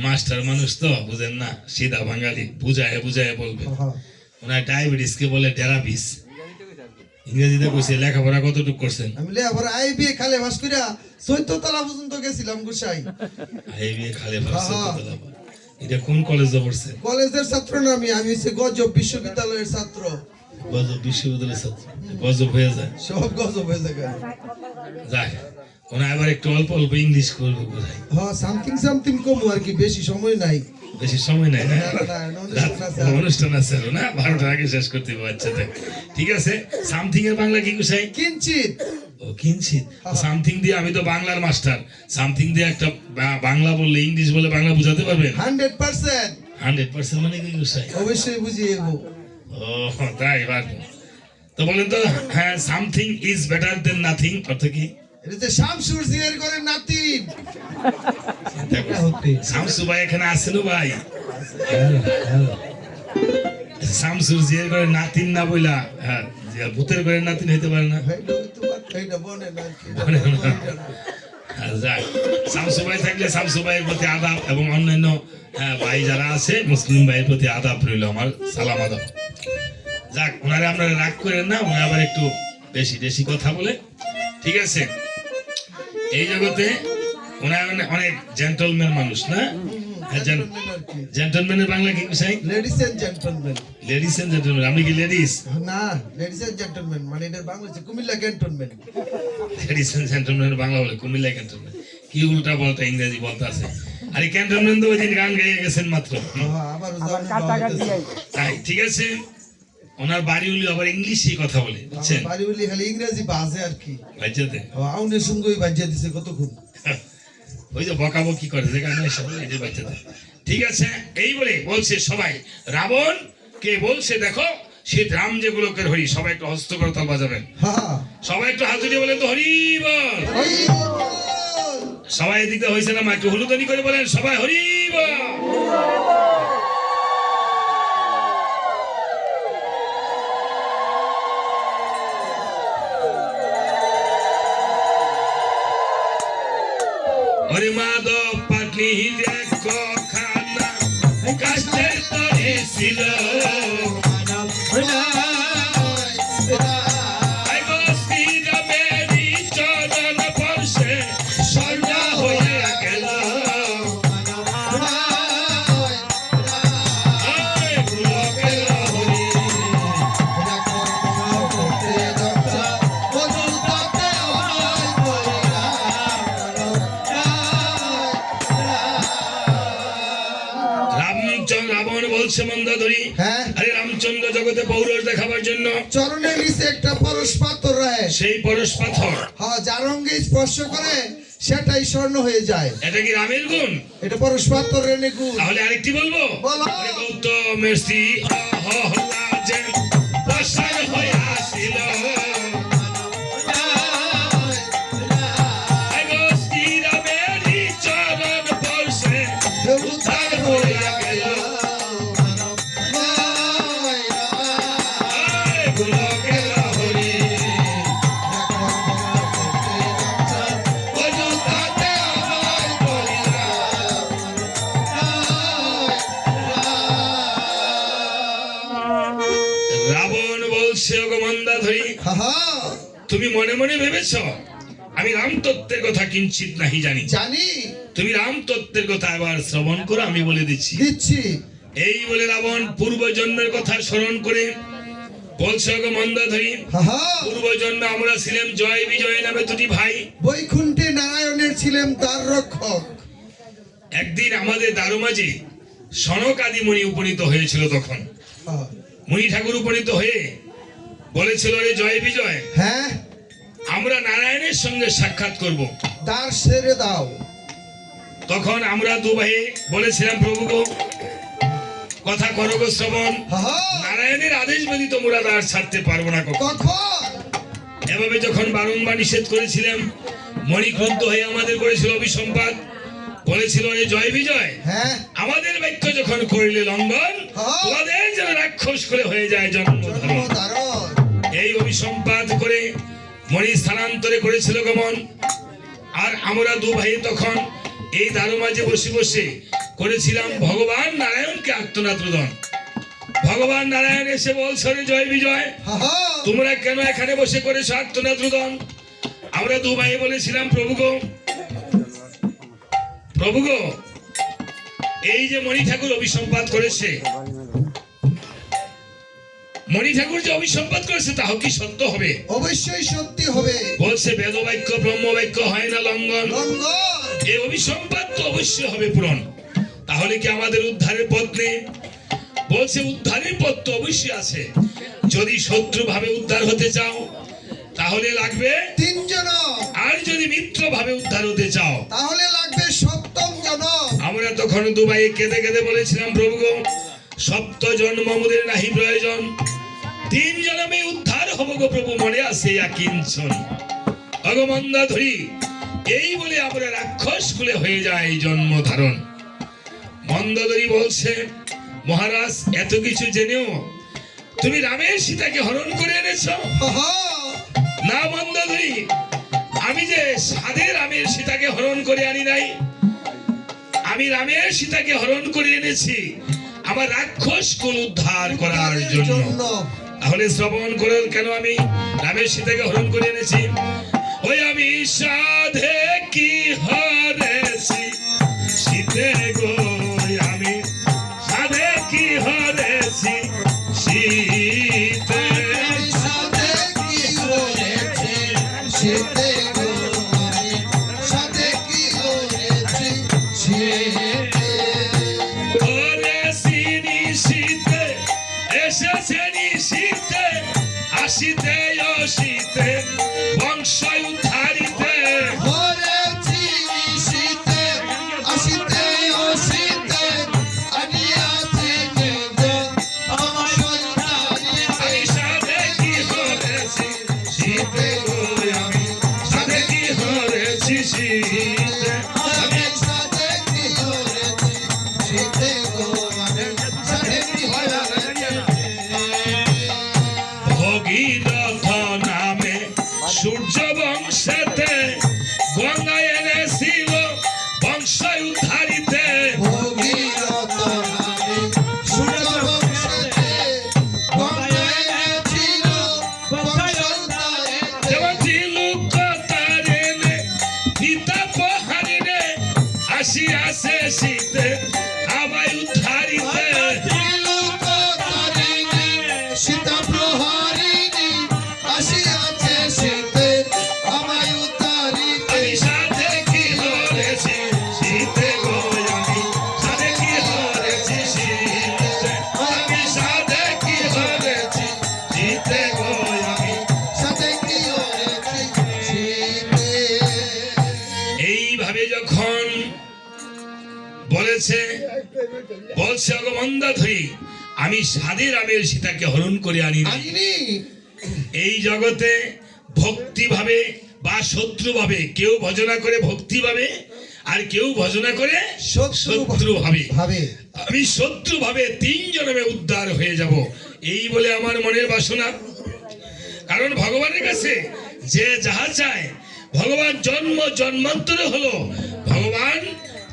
মাস্টার মানুষ তো বুঝেন না, সিধা বাঙালি বুঝায় বলবে। ওনার ডায়াবেটিস কে বলে ডেরা বিষ। ইংরেজিতে কইছে। লেখাপড়া কতটুকু করছেন? আমি লেখাপড়া আইবিএ খালে পাস কইরা 14 তলা পর্যন্ত গেছিলাম গোসাই। আইবিএ খালে পাস 14 তলা। এটা কোন কলেজে পড়ছেন? কলেজের ছাত্র না আমি হচ্ছে গজব বিশ্ববিদ্যালয়ের ছাত্র। গজব বিশ্ববিদ্যালয়ের ছাত্র গজব হয়ে যায়, সব গজব হয়ে যায়। যাই ওনা এবার একটু অল্প ইংলিশ করবো বোঝাই। হ্যাঁ, সামথিং কম আর কি, বেশি সময় নাই। বেশি সময় নাই না, অনুষ্ঠান আছে না, 12টার আগে শেষ করতে হবে। আচ্ছা ঠিক আছে। সামথিং এর বাংলা কি গুছাই? কিঞ্চিত। ও কিঞ্চিত সামথিং দিয়ে, আমি তো বাংলার মাস্টার, সামথিং দিয়ে একটা বাংলা বললে ইংলিশ বলে বাংলা বুঝাতে পারবেন? 100%। 100% মানে কি গোসাই? অবশ্যই বুঝিয়ে দেবো। ও তাই, ভালো। তো বলেন তো, হ্যাঁ, something is better then nothing অর্থ কি? এটা তো শামসুর জিয়ার করে নাতিন। শামসু ভাই এখানে আসেন ভাই, হ্যালো, হ্যালো। শামসুর জিয়ার করে নাতিন না বইলা, হ্যাঁ, ভূতের করে নাতিন হইতে পারে না। যাক, শামসু ভাই থাকলে শামসু ভাইয়ের প্রতি আদাব, এবং অন্যান্য ভাই যারা আছে মুসলিম ভাইয়ের প্রতি আদাব রইল, আমার সালাম আদাব। যাক, ওনারে আপনারা রাগ করেন না, উনি আবার একটু বেশি বেশি কথা বলে, ঠিক আছে? এই জগতে ওনার অনেক জেন্টলম্যান মানুষ না? জেন্টলম্যানের বাংলা কি চাই? Ladies and gentleman. Ladies and gentleman, আপনি কি লেডিস? না, লেডিস এন্ড জেন্টলম্যান মানে এটার বাংলা হচ্ছে Comilla cantonment. Ladies and gentleman Bangla বলে কুমিল্লা ক্যান্টনমেন্ট, কি উল্টা বলটা ইংরেজি বলতে আছে। আর এই ক্যান্টনমেন্ট তো ওই দিন গান গাইয়ে গেছেন মাত্র। তাই, ঠিক আছে। ওনার বাড়িউলি আবার ইংলিশে কথা বলে, বুঝছেন? বাড়িউলি খালি ইংরেজি বাজে আর কি, বাজ্যাতে আউনের সঙ্গেই বাজিয়ে দিছে কতক্ষণ। ওই যে বকাবকি করে যেখানে এই যে বাচ্চাদের, ঠিক আছে। এই বলে বলছে সবাই, রাবণ কে বলছে দেখো সে রাম যে গোলকের হরি, সবাই একটু হস্ত করে তাল বাজাবেন, সবাই একটু হাত দিয়ে বলেন তো হরি বল। সবাই এদিকে হয়েছে না, একটু হুলুদানি করে বলেন সবাই হরি বল। হরে মাধব পাটনি দেখো খানা কাষ্টের তরে ছিল, চরণ পরশে স্বর্ণ হয়ে গেল। রাবণ বলছে মন্দাধরী, আরে রামচন্দ্র জগতে পৌরষ দেখাবার জন্য চরণের নিচে একটা পরশ পাথর রয়ে, সেই পরশ পাথর, হ্যাঁ, যার অঙ্গে স্পর্শ করে সেটাই স্বর্ণ হয়ে যায়। এটা কি রামের গুণ? এটা পরশ পাথরের গুণ। তাহলে আরেকটি বলবো, বলো। গৌতমের স্ত্রী অহল্লাযের প্রসার হয়ে আসিল, শ্রীরামেরই চরণ পরশে উদ্ধার হইয়া গেল। রাবণ বলছে, ওগো মন্দাধরী, তুমি মনে মনে ভেবেছ আমি রাম তত্ত্বের কথা কিঞ্চিত নাহি জানি। জানি। তুমি রাম তত্ত্বের কথা আবার শ্রবণ করো, আমি বলে দিচ্ছি। এই বলে রাবণ পূর্ব জন্মের কথা স্মরণ করে বলছে, ওগো মন্দাধরী, পূর্ব জন্মে আমরা ছিলাম জয় বিজয় নামে দুটি ভাই, বৈকুণ্ঠে নারায়ণের ছিলেন দ্বার রক্ষক। একদিন আমাদের দারুমাঝি সনক আদি মুনি উপনীত হয়েছিল, তখন মুনি ঠাকুর উপনীত হয়ে বলেছিল, রে জয় বিজয়, হ্যাঁ, আমরা নারায়ণের সঙ্গে সাক্ষাৎ করব, দ্বার ছেড়ে দাও। তখন আমরা দু ভাই বলেছিলাম, প্রভু গো কথা করো গো শ্রবণ, নারায়ণের আদেশ ব্যতীত মোরা দ্বার ছাড়তে পারবো না কখন। এভাবে যখন বারংবার নিষেধ করেছিলাম, মণি ক্রুদ্ধ হয়ে আমাদের করেছিল অভিসম্পাত, বলেছিল, রে জয় বিজয়, আমাদের বাক্য যখন করিলে লঙ্ঘন, তোমাদের যেন রাক্ষস করে হয়ে যায় জন্মধারণ। এই অভিসম্পাত করে মণি স্থানান্তরে করেছিল গমন। আর আমরা দু ভাই তখন এই দারুমাঝে বসে বসে করেছিলাম ভগবান নারায়ণকে আর্তনাদ রোদন। ভগবান নারায়ণ এসে বলছে, রে জয় বিজয়, তোমরা কেন এখানে বসে করেছো আর্তনাদ রোদন? আমরা দু ভাই বলেছিলাম, প্রভু গো, প্রভু গো, এই যে মণি ঠাকুর অভিসম্পাত করেছে, মণি ঠাকুর যে অভিসম্পাত করেছে তাও কি সত্য হবে? অবশ্যই সত্যি হবে। বলছে, বেদ বাক্য ব্রহ্ম বাক্য হয় না লঙ্ঘন, এই অভিসম্পাত তো অবশ্যই হবে পূরণ। তাহলে কি আমাদের উদ্ধারের পথ নেই? বলছে, উদ্ধারের পথ তো অবশ্যই আছে। যদি শত্রু ভাবে উদ্ধার হতে চাও, তাহলে লাগবে 3 জনম। আর যদি মিত্র ভাবে উদ্ধার হতে চাও তাহলে লাগবে 7ম জনম। আমরা তখন দুবাই কেঁদে কেঁদে বলেছিলাম, প্রভু গো, 7 জন্ম আমাদের নাহি প্রয়োজন, 3 জন্মে উদ্ধার হব গো প্রভু, মনে আছে আকিঞ্চন অগমন্দাধরী। এই বলে আমরা রাক্ষস কুলে হয়ে যায় জন্ম ধারণ। মন্দাধরী বলছে, মহারাজ এত কিছু জেনেও তুমি রামের সীতাকে হরণ করে এনেছো? ওহো, না মন্দাধরী, আমি যে সাধে রামের সীতাকে হরণ করে আনি নাই, আমি রামের সীতাকে হরণ করে এনেছি আমার রাক্ষস কুল উদ্ধার করার জন্য। তাহলে শ্রবণ করো, কেন আমি রামের সীতাকে হরণ করে এনেছি। ওই আমি সাধে কি হরেছি সীতে গো, আমি সাধে কি হরেছি সীতে। সাধে কি হয়েছে শীতে গো, আমি সাধে কি হয়েছে শীতে। হরেছি নিশীতে, এসেছে নিশীতে, আসিতে অসিতে, বংশ উদ্ধারিতে। হরেছি নিশীতে, আসিতে অসিতে, আনিয়াছে যে আমার সন্তানে। আমি সাধে কি হরেছি শীতে গো, আমি সাধে কি হরেছি শীতে। আমি সাধে কি হয়েছে শীতে গো, আমি সাধে কি হয়েছে। ভগীরথ নামে সূর্য বংশেতে গঙ্গা এনেছিল বংশ উদ্ধারিতে। ভগীরথ নামে সূর্য বংশেতে গঙ্গা এনেছিল বংশোদ্ধারিতে। যেমন ঝিলুক তারেনে পিতা প্রহারিনে আসিয়াছে শীতে আমায় উদ্ধারিতে। তিলকতারিণী সীতা প্রহরিণী আসিয়াছে শীতে আমায় উদ্ধারিতে। আমি সাধে কি হরেছি শীতে গো, আমি সাধে কি হরেছি শীতে। আমি সাধে কি হরেছি শীতে গো, আমি। সাথে কি হয়েছে শীতে। এইভাবে যখন বলেছে, বলছে অগো মন্দাধরী, আমি সাধে রামের সীতাকে হরণ করে আনি নাই। আনিনি এই জগতে ভক্তি ভাবে বা শত্রু ভাবে, কেউ ভজনা করে ভক্তি ভাবে আর কেউ ভজনা করে শত্রু ভাবে। ভাবে আমি শত্রু ভাবে 3 জন্মে উদ্ধার হয়ে যাব, এই বলে আমার মনের বাসনা। কারণ ভগবানের কাছে যে যাহা চায়, ভগবান জন্ম জন্মান্তরে হলো, ভগবান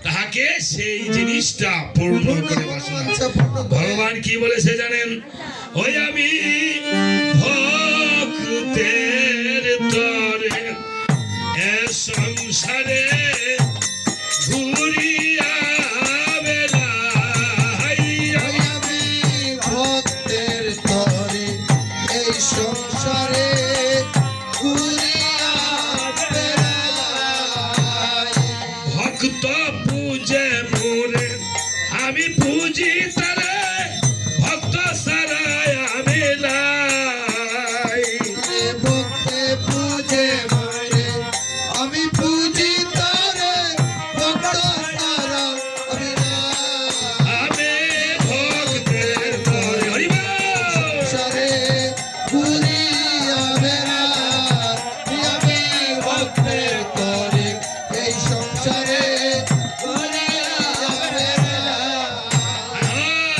তাহাকে সেই জিনিসটা পূর্ণ করে বাসনা। ভগবান কি বলেছে জানেন? ওই আমি ভক্তের তরে এ সংসারে ঘুরিয়া বেড়াই। আমি ভক্তের তরে এই সংসারে ঘুরিয়া বেড়াই। ভক্ত পূজে মোরে, আমি পুজি তারে, ভক্ত সারায় আমি নাই। ভক্তে পূজে মোরে, আমি পূজি তারে, ভক্ত সারা আমি নাই। আমি ভক্তের তরে, হরি বল। সংসারে ঘুরিয়া বেড়াই। আমি ভক্তের তরে এই সংসারে ঘুরিয়া বেড়াই।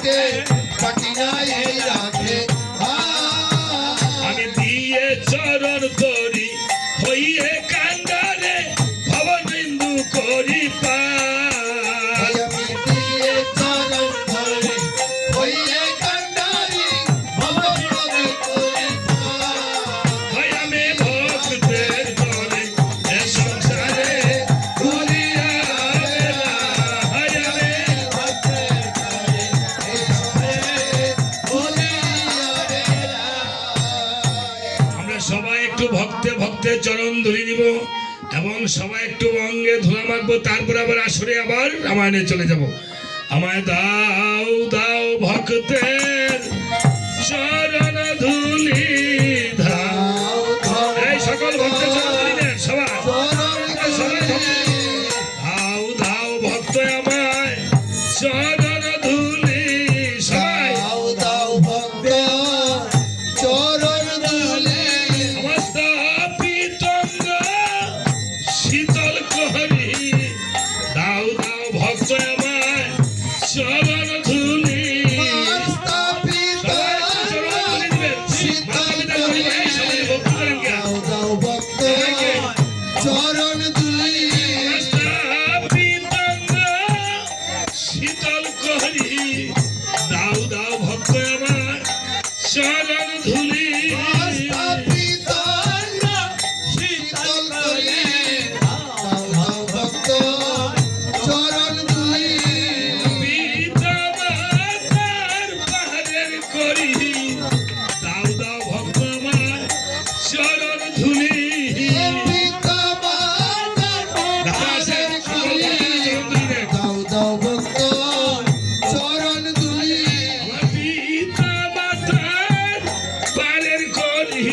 থাকে বাকি নাই এই রাখে আমি দিয়ে চরণ তরি হইয়ে কান্দারে ভবনিন্দু করি পা আমি দিয়ে চরণ ধরে হইয়ে কান্ডারি ভবনদি করি হয় আমি ভক্তের তরে এ সংসারে দুনিয়া বেলা হয় আমি আমরা সবাই একটু ভক্তে ভক্তে চরণ ধরে নিব এবং সবাই একটু অঙ্গে ধুলা মাখবো তারপর আবার আসরে আবার রামায়ণে চলে যাব আমায় দাও দাও ভক্তের চরণ ধুলি দাও এই সকল ভক্তের চরণ ধুলি দেন সবাই সবাই দাও দাও ভক্ত আমায় চরণ ধুলি সবাই দাও দাও ভক্ত চরণ ধুলি সমস্ত পিতঙ্গ শীতল করি দাও দাও ভক্ত আমায় চরণ ধুলি স্থাপিত চরণ ধুলি দিবেন মাতা পিতা ধুলি এই সবাই ভক্ত করেন কে দাও দাও ভক্ত চরণ ধুলি পিতঙ্গ শীতল করি দাও দাও ভক্ত আমায় চরণ ধুলি স্থাপিত শীতল করি দাও দাও ভক্ত চরণ ধুলি পিতা মাতার পাহাড়ের করি দাও দাও ভক্ত আমায় চরণ ধুলি পিতা মাতার পাহাড়ের করি দাও দাও ভক্ত চরণ ধুলি আমার পিতা মাতার পাহাড়ের করি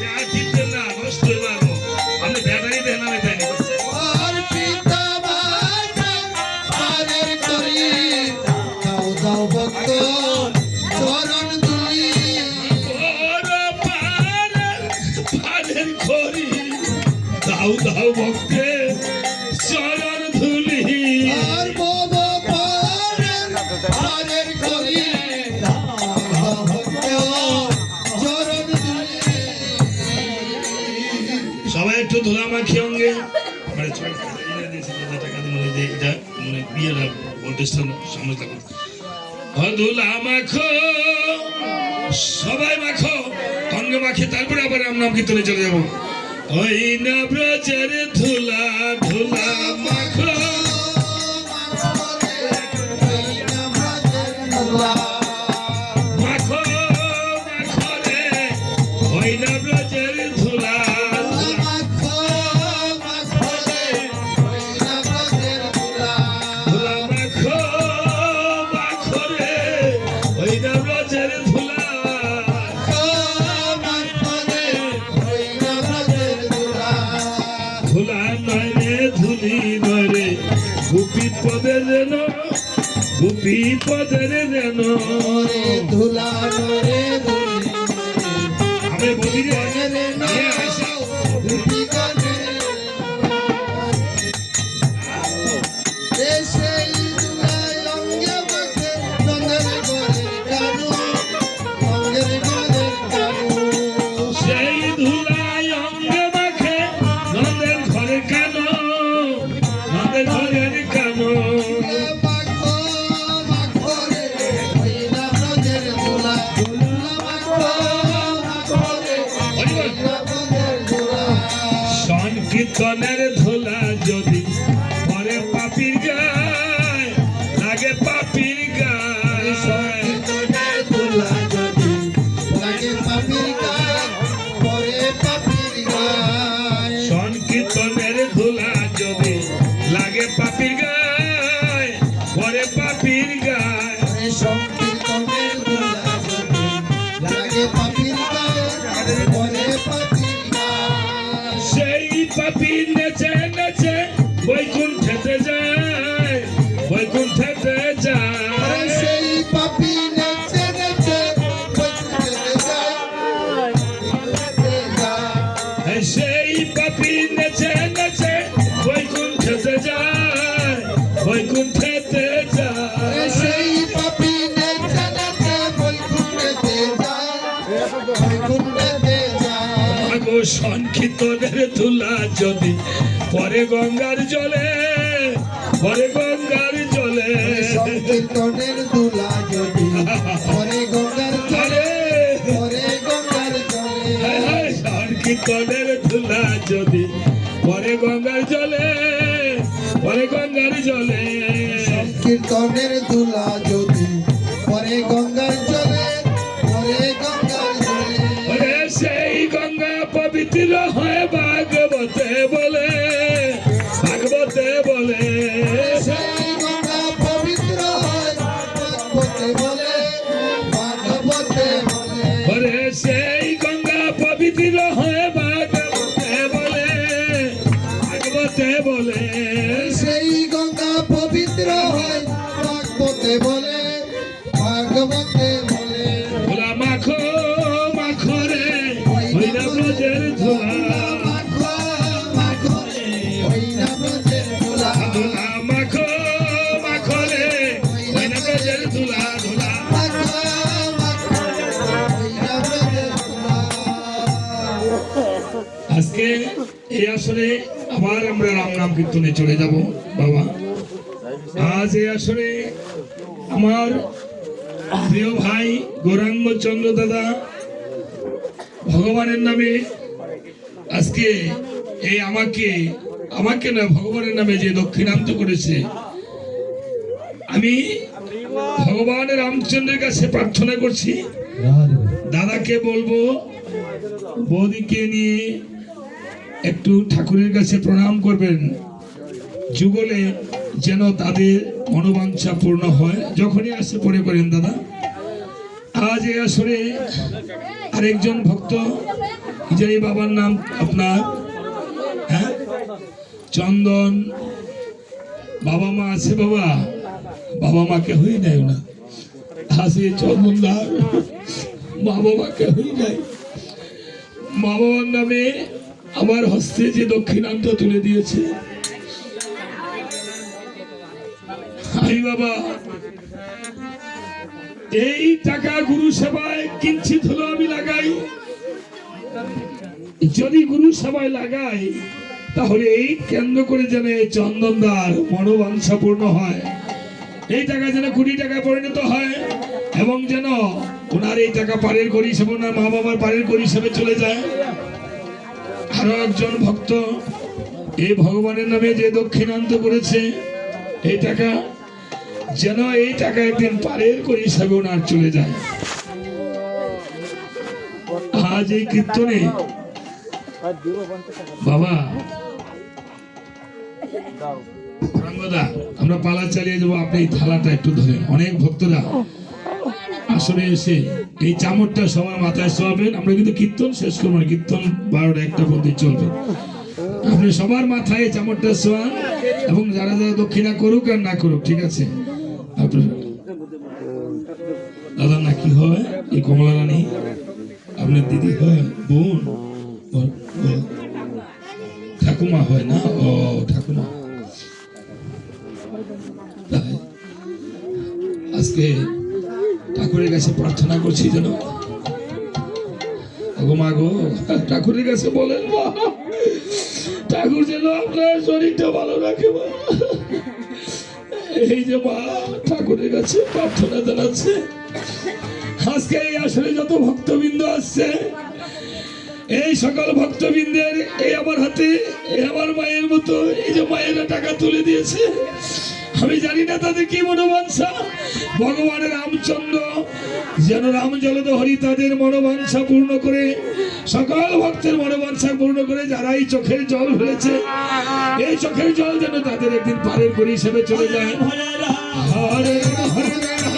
রাতিতে না নষ্ট হয়ে পারবো আপনি ব্যাটারি দেন আমি দেন আর পিতা মাতার পাহাড়ের করি দাও দাও ভক্ত চরণ ধুলি বড় পাহাড়ের করি দাও দাও ভক্তে চরণ ধুলি আর বাবা পাহাড়ের করি দাও ভক্ত চরণ ধুলি সবাই একটু ধুলা মাখি অঙ্গে মানে টাকা দিন এটা মানে বিয়েটা ভোল্টেজটা সামনে থাকুন ধুলা মাখো সবাই মাখো অঙ্গে মাখি তারপরে আবার রাম নাম কীর্তনে চলে যাবো ওই না ব্রজের ধুলা ধুলা মাখো মাখো মাখো রে ওই না ব্রজের ধুলা ধুলা মাখো মাখো রে ওই না ব্রজের ধুলা ধুলা নয় রে ধুলি নয় রে গোপী পদের রেন গোপী পদের রেন ধুলা রে ধুলি আমি বলি রে রে নিয়ে আসি ধুলি কানে সেই ধুলায় অঙ্গে মাখে নন্দের ঘরে কানু অঙ্গের ঘরে কানু সেই ধুলায় অঙ্গে মাখে নন্দের ঘরে কানো নন্দের ঘরের কানো মাখো মাখো রে ওই না ব্রজের ধুলা ধুলা মাখো মাখো রে ওই না ব্রজের ধুলা সংকীর্তনের ধুলা যদি পরে পাপির গায় লাগে পাপির গায় সংকীর্তনের ধুলা যদি লাগে পাপির গায়ে পরে পাপির গায়ে সংকীর্তনের ধুলা যদি লাগে পাপির গায় পরে পাপির গায় সংকীর্তনের ধুলা যদি লাগে পাপির গায়ে পরে পাপির গায়ে সেই পাপি নেচে নেচে বৈকুণ্ঠেতে যায় বৈকুণ্ঠেতে যায় সেই পাপি নেচে নেচে বৈকুণ্ঠেতে যায় সেই পাপি নেচে নেচে বৈকুণ্ঠেতে যায় বৈকুণ্ঠেতে যায় সেই পাপি নেচে সংকীর্তনের ধুলা যদি পরে গঙ্গার জলে, পরে গঙ্গার জলে, সংকীর্তনের দুলা যদি পরে গঙ্গার জলে, পরে গঙ্গার জলে, হায় হায়, সংকীর্তনের ধুলা যদি পরে গঙ্গার জলে, পরে গঙ্গার জলে, সংকীর্তনের দুলা যদি পরে গঙ্গার জলে, পরে গঙ্গার জলে, ওরে সেই গঙ্গা পবিত্র হয়ে ভাগবতে বলে, ভাগবতে বলে, সেই গঙ্গা পবিত্র হয় ভাগবতে বলে, ভাগবতে বলে, ওরে সেই গঙ্গা পবিত্র হয়ে ভাগবতে বলে, ভাগবতে বলে, সেই গঙ্গা পবিত্র হয় ভাগবতে বলে, ভাগবতে বলে, ধুলা মাখো মাখো রে হইরা ব্রজের ধুলা, মাখো মাখো রে ওই না ব্রজের ধুলা, ধুলা মাখো মাখো রে হইরা ব্রজের ধুলা, ধুলা। মাখো মাখো ওই না ব্রজের ধুলা। আজকে এই আসরে আবার আমরা রাম নাম কীর্তনে চলে যাব বাবা। আজ এই আসরে আমার প্রিয় ভাই গৌরাঙ্গ চন্দ্র দাদা ভগবানের নামে আজকে এই আমাকে না ভগবানের নামে যে দক্ষিণান্ত করেছে, আমি ভগবানের রামচন্দ্রের কাছে প্রার্থনা করছি, দাদাকে বলবো বৌদিকে নিয়ে একটু ঠাকুরের কাছে প্রণাম করবেন, যুগলে যেন তাদের মনোবাঞ্ছা পূর্ণ হয়। যখনই আসে পরে করেন দাদা। আজ এই আসরে আরেকজন ভক্ত, যে বাবার নাম আপনার, হ্যাঁ, চন্দন, বাবা মা আছে বাবা, বাবা মা কেহই নাই না, আছে চন্দনদার, মা বাবা কেহই নাই। মা বাবার নামে আমার হস্তে যে দক্ষিণান্ত তুলে দিয়েছে, আমি বাবা এই টাকা গুরু সেবায় কিঞ্চিত হলো আমি লাগাই, যদি গুরু সেবায় লাগাই তাহলে এই কেন্দ্র করে যেন এই চন্দনদার মনোবাঞ্ছা পূর্ণ হয়, এই টাকা যেন কোটি টাকায় পরিণত হয়, এবং যেন ওনার এই টাকা পারের করি হিসেবে, ওনার মা বাবার পারের করি হিসেবে চলে যায়। আরো একজন ভক্ত এই ভগবানের নামে যে দক্ষিণান্ত করেছে, এই টাকা যেন এই টাকা একদিন পারের করি হিসাবে ওনার চলে যায়। আজ এই কীর্তনে বাবা রাঙ্গদা, আমরা পালা চালিয়ে যাবো, আপনি এই থালাটা একটু ধরেন। অনেক ভক্তরা আসলে এসে এই চামচটা সবার মাথায় শোয়াবেন, আমরা কিন্তু কীর্তন শেষ করবো না, কীর্তন 12টা 1টা পর্যন্ত চলবে। আপনি সবার মাথায় এই চামচটা শোয়ান, এবং যারা যারা দক্ষিণা করুক আর না করুক, ঠিক আছে। আপনার দাদা না কি হয়, এই কমলা রানী আপনার দিদি হয়, বোন, ঠাকুমা হয় না? ও ঠাকুমা। তাই আজকে ঠাকুরের কাছে প্রার্থনা করছি যেন, মা গো, ঠাকুরের কাছে বলেন মা, ঠাকুর যেন আপনার শরীরটা ভালো রাখে মা। এই যে মা ঠাকুরের কাছে প্রার্থনা জানাচ্ছে। আজকে এই আসলে যত ভক্তবৃন্দ আসছে, এই সকল ভক্তবৃন্দের এই আমার হাতে, এই আমার মায়ের মতো এই যে মায়েরা টাকা তুলে দিয়েছে, আমি জানি না তাদের কি মনোবাঞ্ছা। ভগবানের রামচন্দ্র যেন রাম জলদ হরি তাদের মনোবাঞ্ছা পূর্ণ করে, সকল ভক্তের মনোবাঞ্ছা পূর্ণ করে, যারা এই চোখের জল ফেলেছে, এই চোখের জল যেন তাদের একদিন পারের করি হিসেবে চলে যায়। হরে রাম হরে রাম হরে রাম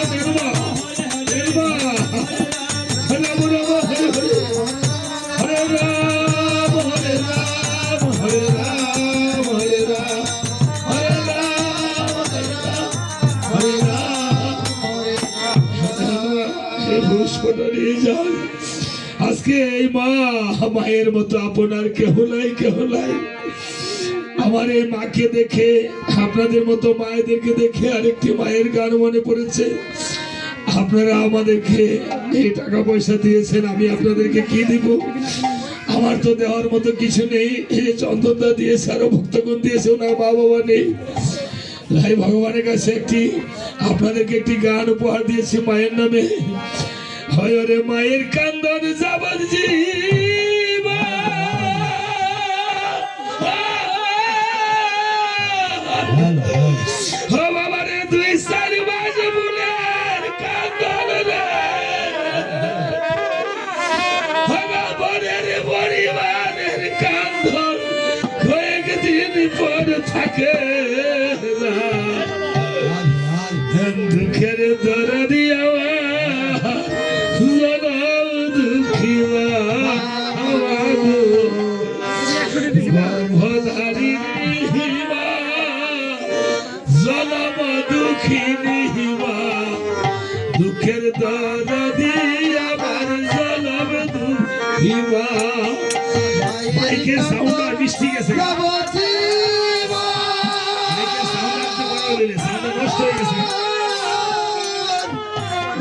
হরে রাম হরে রাম হরে রাম হরে রাম হরে রাম হরে রাম হরে রাম হে পুষ্পটা নিয়ে যান। আজকে এই মা, মায়ের মতো আপনার কেহ নাই, কেহ নাই। আমার এই মাকে দেখে, আপনাদের মতো মায়েদেরকে দেখে আরেকটি মায়ের গান মনে পড়েছে। আপনারা আমাদেরকে এই টাকা পয়সা দিয়েছেন, আমি আপনাদেরকে কি দিব? আমার তো দেওয়ার মতো কিছু নেই। এই যে চন্দনদা দিয়েছে, আরো ভক্তগণ দিয়েছে, ওনার মা বাবা নেই। তাই ভগবানের কাছে আপনাদেরকে একটি গান উপহার দিয়েছি মায়ের নামে। হয় রে মায়ের কান্দন যাবার জীবা, ও বাবা রে 2-4 মাস বুলের কান্দন রে, রে পরিবারের কান্দন কয়েকদিন পর থাকে না। দুঃখের দরা দিয়া দুঃখী গর্ভধারী জনম দুঃখিনী দুঃখের দরা দিয়া আমার জনম দুঃখী মাইকের সাউন্ড মিষ্টি গেছে, মাইকের সাউন্ড একটু বড় হইলে সাউন্ড নষ্ট হয়ে গেছে।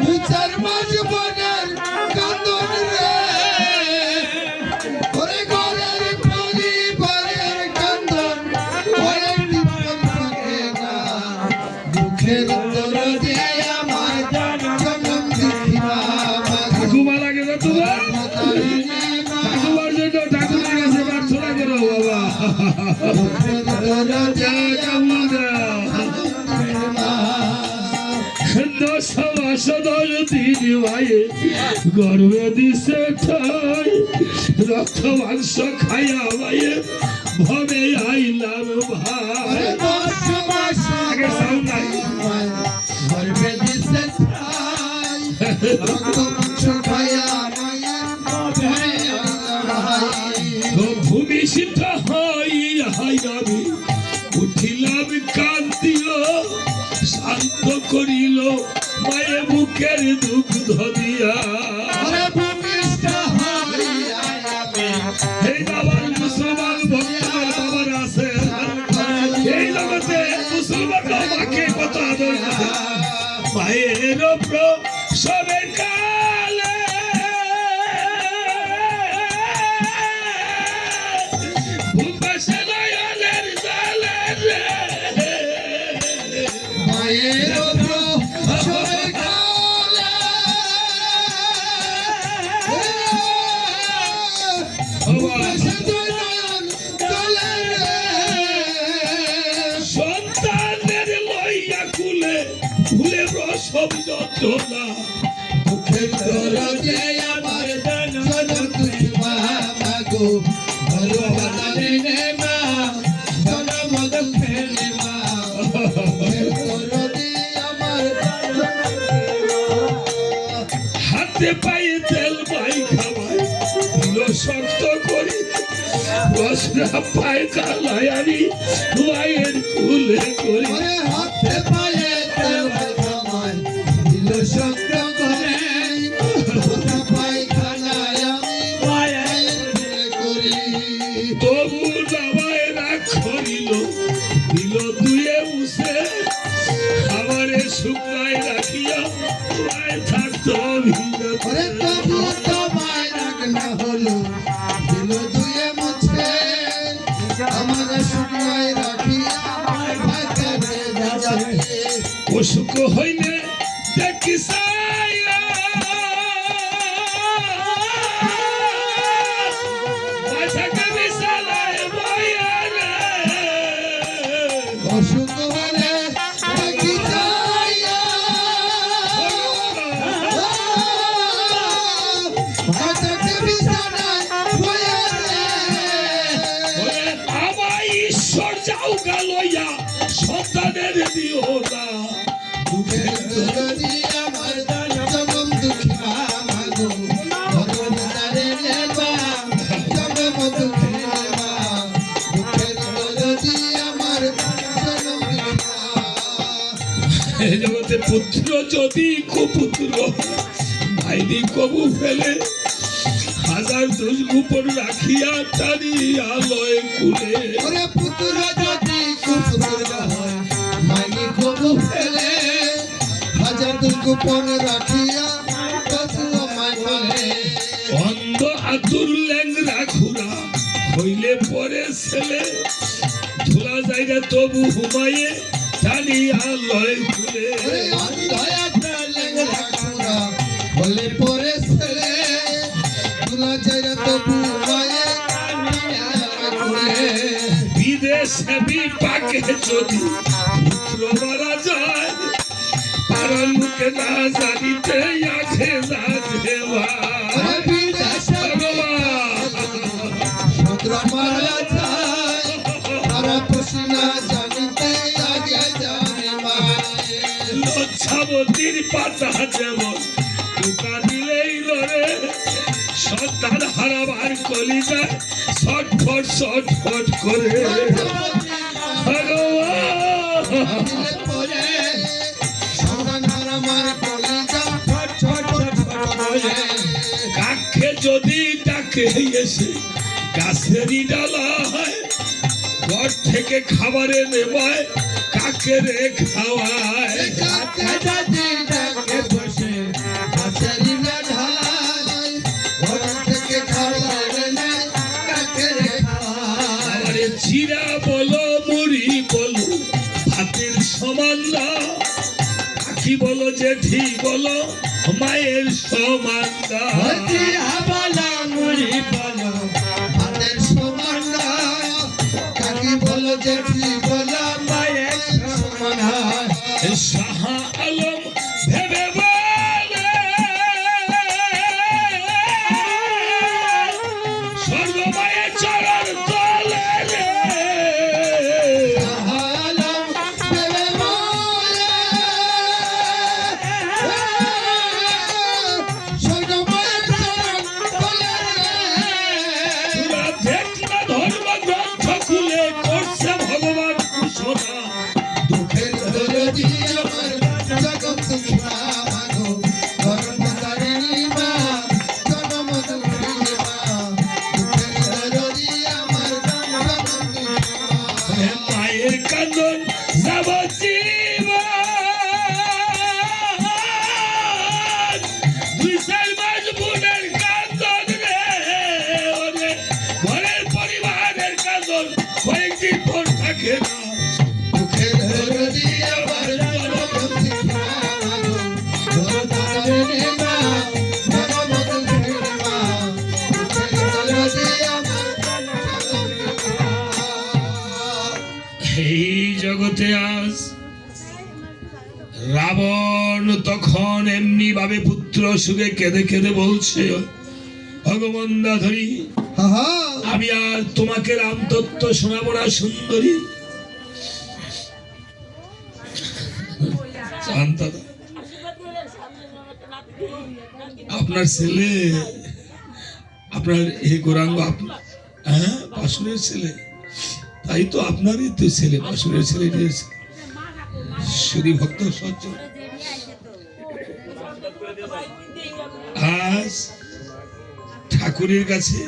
2-4 মাস বনের কান্দন রে, ঘরে ঘরের পরিবারের কান্দন কয়েকদিন পর থাকে না। দুঃখের দরদে আমার জনম দুঃখী মা, ঠাকুমা লাগে না তোমার? ঠাকুমার জন্য ঠাকুরের কাছে প্রার্থনা করো বাবা। গর্বে দিছে ঠাই রক্ত মাংস খাইয়া ভাইয়ে ভবে আইলাম ভাই। আগে সাউন্ড নাই। গর্বে দিছে ঠাই রক্ত মাংস খাইয়া ভূমি সিদ্ধ হই আমি উঠিলাম কান্দিও, শান্ত করিল মায়ে বুকের দুঃখ দিয়া। এই বাবার মুসলমান ভক্তদের বাবার আছে, এই জগতে মুসলমান বাবাকে কত আদর করে। মায়ের সবে কালে ভূপাশে নয়নের জালে রে, মায়ের সন্তানের লইয়া কুলে ভুলে প্রসব যন্ত্রণা। দুঃখের দরদে আমার জনম দুঃখী মা গো, ভগবানের মা জনম দুঃখের মা। দুঃখের দরদে আমার হাতে পায়ে তেল পাই খাওয়াই দিল শক্ত করি, বসরা পায় কালাই আমি মায়ের কুলে করি। ওরে হাতে পায়ে তেল খামায় দিল শক্ত করে, ওটা পায়খানায় আমি মায়ের কুলে করি। তবু নামায় রাগ করিল দিল দুয়ে উসে, আমারে শুকনায় রাখিয়া মায় থাকতো ভিজে। ওরে তবু তোমায় রাখনা হলো দিল দুয়ে মুছে, আমার শুকনায় রাখিয়া ভাইকে যাচ্ছে। অসুখ হইলে দেখি সায়া, মাথাকে বিছানায় বইয়া রে, অসুখ হলে দেখি যাইয়া, মাথাকে বিছানায় বইয়া রে। বলে আমায় ঈশ্বর যাও গালইয়া সন্তানের দিও না। দুঃখের দরদি আমার জনম দুঃখী মা গো, ভগবানের মা জনম দুঃখী মা। দুঃখের দরদি আমার জনম দুঃখী মা। এই জগতে পুত্র যদি কুপুত্র ভাইনি কবু ফেলে, হাজার দোষ গোপন রাখিয়া টানি আলয় কুলে। ওরে পুত্র যদি কুপুত্র হয় মাইনি কবু ফেলে, হাজার দুই গোপন রাখিয়া কত মাই ফেলে। অন্ধ আতুর ল্যাং রাখু হইলে পরে ছেলে ধুলা জায়গা তবু হুমায়ে টানি আলয় খুলে ওরে অন্ধয়া লেঙ্গা খোরা বলে পরে ছেলে তুলা যাইরা তো বুমায়ে বিদেশে বিপাকে যদি পুত্র মারা যায় পাড়ার লোকে না জানিতে আখে যা দেওয়া ওরে বিদেশে সদর মারা যায় তারা পশিনা জানিতে আগে জানে মানে লজ্জাবতীর পাতা যেমন টোকা দিলেই লড়ে সন্তান হারাবার কলিজায় ছটফট করে ভগবান দিলে পরে সন্তান হারামার কলিজা ছট ছট ছট করে কাকে যদি ডাকে এসে গাছেরই ডালা হয় ঘর থেকে খাবারে নেবায় কাকে রে খাওয়ায় কাকে যদি ডাকে বসে গাছেরই না ঢালাই ঘর থেকে খাবার এনে কাকে রে খাওয়ায় আমারে চিরা বলো মুড়ি বলো ভাতের সমান না কাকি বলো জেঠি বলো মায়ের সমান না হজিরা বলা মুড়ি বলো হাতের সমান না কাকি বলো জেঠি বলো মায়ের সমান হয় শাহ আলম ভেবে বলে স্বর্গমায়ে চরণ তলে রে আলম দেবে বলে স্বর্গময় চরণ বলে তোরা দেখলা ধর্ম গ্রন্থ খুলে করছে ভগবান ঘোষণা দুঃখের দরদি আমার জগৎ দুঃখা মাগো ধর্ম তারিণী মা জনম দুঃখী মা দুঃখের দরদি আমার জগৎ দুঃখা মায়ের কান্দন যাবজ্জীবন দুই চার মাস বোনের কান্দন রে ওরে ঘরের পরিবারের কান্দন কয়েকদিন পর থাকে না দুঃখের দরদি আমার জগৎ দুঃখা মাগো ধর্ম তারিণী মা জনম দুঃখী মা দুঃখের দরদি আমার জগৎ দুঃখা এই জগতে আজ রাবণ তখন এমনি ভাবে পুত্র সুখে কেঁদে কেঁদে বলছে ভগবান দাধরি হা আমি আর তোমাকে রামতত্ত্ব শোনাবো না সুন্দরী শান্ত দাও। আপনার ছেলে আপনার এই গৌরাঙ্গ হ্যাঁ বাসুরের ছেলে তাই তো আপনারই তো ছেলে বাসুরের ছেলে দিয়েছে শ্রী ভক্ত সজ্জন আজ ঠাকুরের কাছে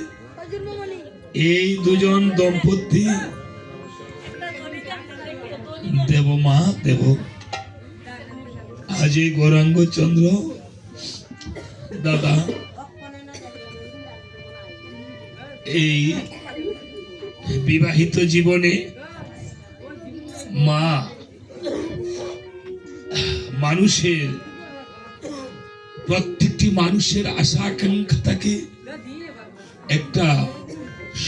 এই দুজন দম্পতি দেব মা দেব আজ এই গৌরাঙ্গ চন্দ্র দাদা এই বিবাহিত জীবনে মা মানুষের প্রত্যেকটি মানুষের আশা আকাঙ্ক্ষা থাকে একটা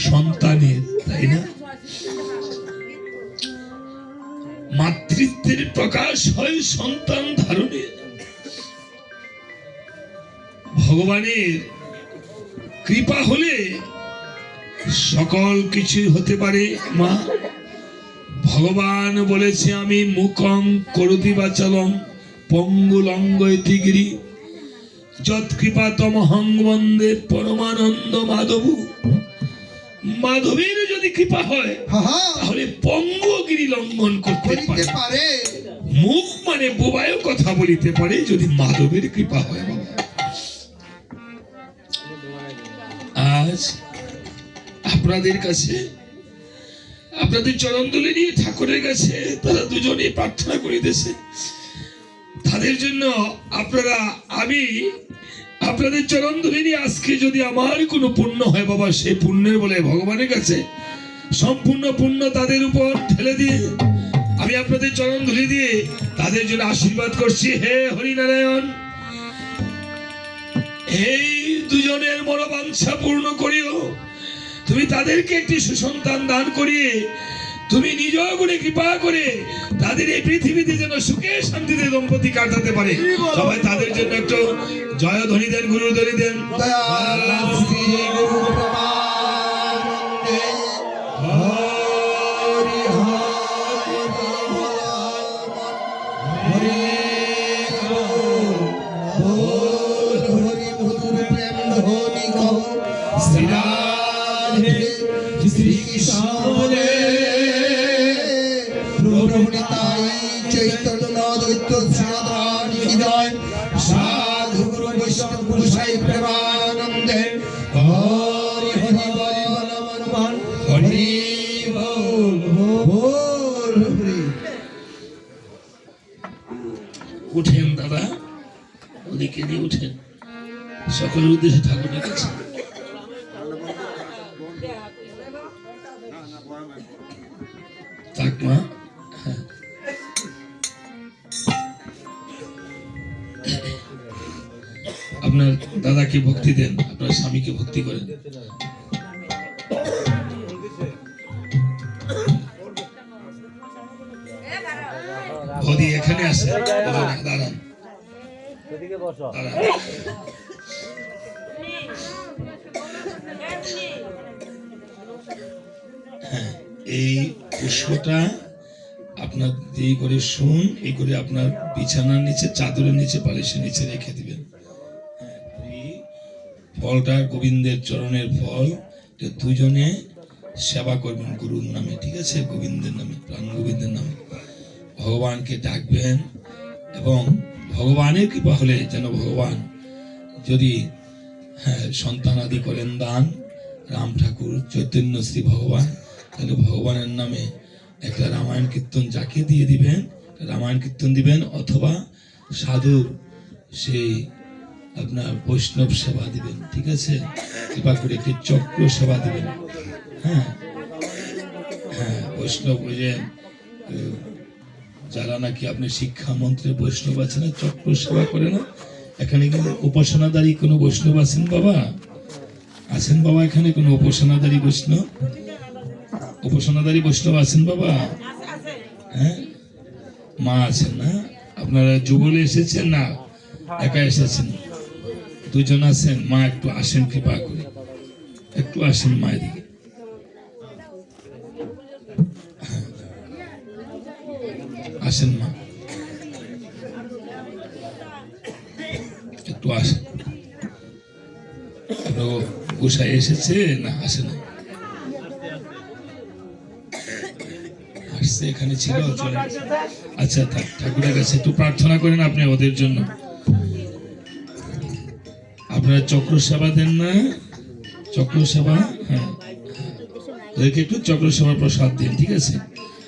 সন্তানের, তাই না? মাতৃত্বের প্রকাশ হয় সন্তান ধারণে। ভগবানের কৃপা হলে সকল কিছু হতে পারে মা। ভগবান বলেছে আমি মুখং করতি বাচালং পঙ্গুলঙ্গ ইতিগিরি যৎ কৃপাতমহং বন্দে পরমানন্দ মাধব। মাধবীর যদি কৃপা হয় তাহলে পঙ্গগিরি লঙ্ঘন করতে পারে। মুখ মানে বোবায়ও কথা বলিতে পারে যদি মাধবের কৃপা হয় বাবা। আজ আপনাদের কাছে আপনাদের চরণ তুলে নিয়ে ঠাকুরের কাছে তারা দুজনে প্রার্থনা করিতেছে। তাদের জন্য আপনারা, আমি আপনাদের চরণ ধরে নিয়ে আজকে যদি আমার কোনো পুণ্য হয় বাবা, সেই পুণ্যের বলে ভগবানের কাছে সম্পূর্ণ পুণ্য তাদের উপর ঠেলে দিয়ে আমি আপনাদের চরণ ধরে দিয়ে তাদের জন্য আশীর্বাদ করছি। হে হরিনারায়ণ, এই দুজনের মনোবাঞ্ছা পূর্ণ করিও। তুমি তাদেরকে একটি সুসন্তান দান করিয়ে তুমি নিজ গুণে কৃপা করে তাদের এই পৃথিবীতে যেন সুখে শান্তিতে দম্পতি কাটাতে পারে। সবাই তাদের জন্য একটু জয় ধ্বনি দেন, গুরু ধ্বনি দেন। দয়াল শ্রী গুরু প্রেমানন্দে হরি হরি হরি বল হরি মধুর প্রেম ধ্বনি কহ শ্রী রাধে শ্রী কৃষ্ণ বলে প্রভু নিতাই চৈতন্য দৈত্য শ্রীরাধার হৃদয় সাধু গুরু বৈষ্ণব গোসাই প্রেমানন্দে হরি হরি বল মন হরি বল বল হরি। উঠেন দাদা, ওদিকে দিয়ে উঠেন, সকলের উদ্দেশ্যে ঠাকুর ডেকেছে। থাক মা, হ্যাঁ। আপনার দাদাকে ভক্তি দেন, আপনার স্বামীকে ভক্তি করেন। বৌদি এখানে আসে, দাঁড়ান দাঁড়ান। হ্যাঁ, এই পুষ্পটা আপনার এই করে শুন, এই করে আপনার বিছানার নিচে, চাদরের নিচে, বালিশের নিচে রেখে দিবেন। এই ফলটা গোবিন্দের চরণের ফল, দুজনে সেবা করবেন গুরুর নামে, ঠিক আছে? গোবিন্দের নামে, প্রাণ গোবিন্দের নামে ভগবানকে ডাকবেন এবং ভগবানের কৃপা হলে যেন ভগবান যদি সন্তান আদি করেন দান, রাম ঠাকুর চৈতন্য শ্রী ভগবান, তাহলে ভগবানের নামে একটা রামায়ণ কীর্তন যাকে দিয়ে দিবেন, রামায়ণ কীর্তন দিবেন, অথবা সাধুর সেই আপনার বৈষ্ণব সেবা দিবেন, ঠিক আছে? কৃপা করে একটি চক্র সেবা দিবেন। হ্যাঁ হ্যাঁ, বৈষ্ণব ওই যে যারা নাকি আপনি শিক্ষা মন্ত্রে বৈষ্ণব আছে না, চক্র সেবা করে না, এখানে কিন্তু উপাসনাদারী কোনো বৈষ্ণব আছেন বাবা? আছেন বাবা এখানে কোনো উপাসনাদারী বৈষ্ণব? উপাসনাদারী বৈষ্ণব আছেন বাবা? হ্যাঁ, মা আছেন না? আপনারা যুগলে এসেছেন না একা এসেছেন? দুজন আছেন। মা একটু আসেন, কৃপা করে একটু আসেন মায়ের দিকে। আসেন মা, একটু আসেন। গোসাই এসেছে না আসে না? আসছে, এখানে ছিল, চলে গেছে। আচ্ছা, ঠাকুরের কাছে একটু প্রার্থনা করেন আপনি ওদের জন্য। আপনারা চক্র সেবা দেন না? চক্র সেবা, হ্যাঁ, ওদেরকে একটু চক্র সেবার প্রসাদ দিন, ঠিক আছে?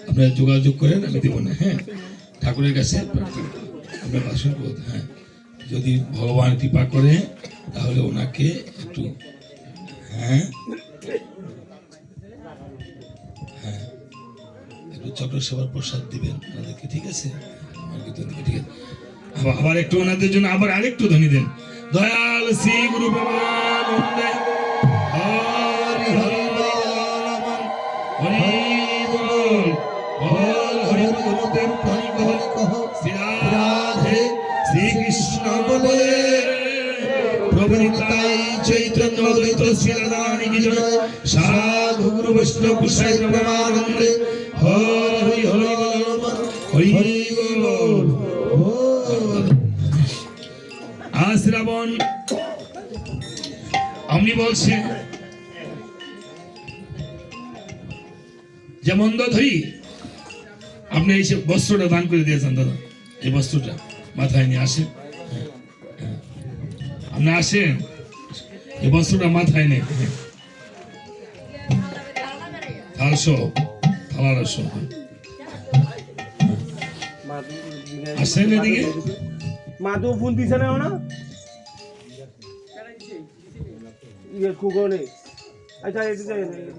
আপনারা যোগাযোগ করেন, আমি দেবো না। হ্যাঁ, ঠাকুরের কাছে আপনার বাসন করতে, হ্যাঁ, যদি ভগবান কৃপা করে তাহলে ওনাকে একটু, হ্যাঁ হ্যাঁ, একটু চক্র সেবার প্রসাদ দিবেন ওনাদেরকে, ঠিক আছে? ঠিক আছে, আবার একটু ওনাদের জন্য আবার আরেকটু ধ্বনি দেন। দয়াল শ্রী গুরু প্রেমানন্দে হরি হরি হরি বল বল হরি গুরুদেব হরি কহ শ্রী রাধে শ্রী কৃষ্ণ বলে প্রভু নিতাই চৈতন্য দ্বৈত শ্রী রাধারানী কি জয়। সাধু গুরু বৈষ্ণব গোসাই প্রেমানন্দে হরি হরি হরি বল। আজ রাবণ আপনি বলছেন যে মন্দধরি আপনি এই বস্ত্রটা দান করে দিয়েছেন দাদা, এই বস্ত্রটা মাথায় নিয়ে আসেন, আপনি আসেন, এই বস্ত্রটা মাথায় নেন, থালার আসেন এদিকে। মাদু ফোন দিছে না না ইয়ে খুগো নেই আচ্ছা এদিকে এদিকে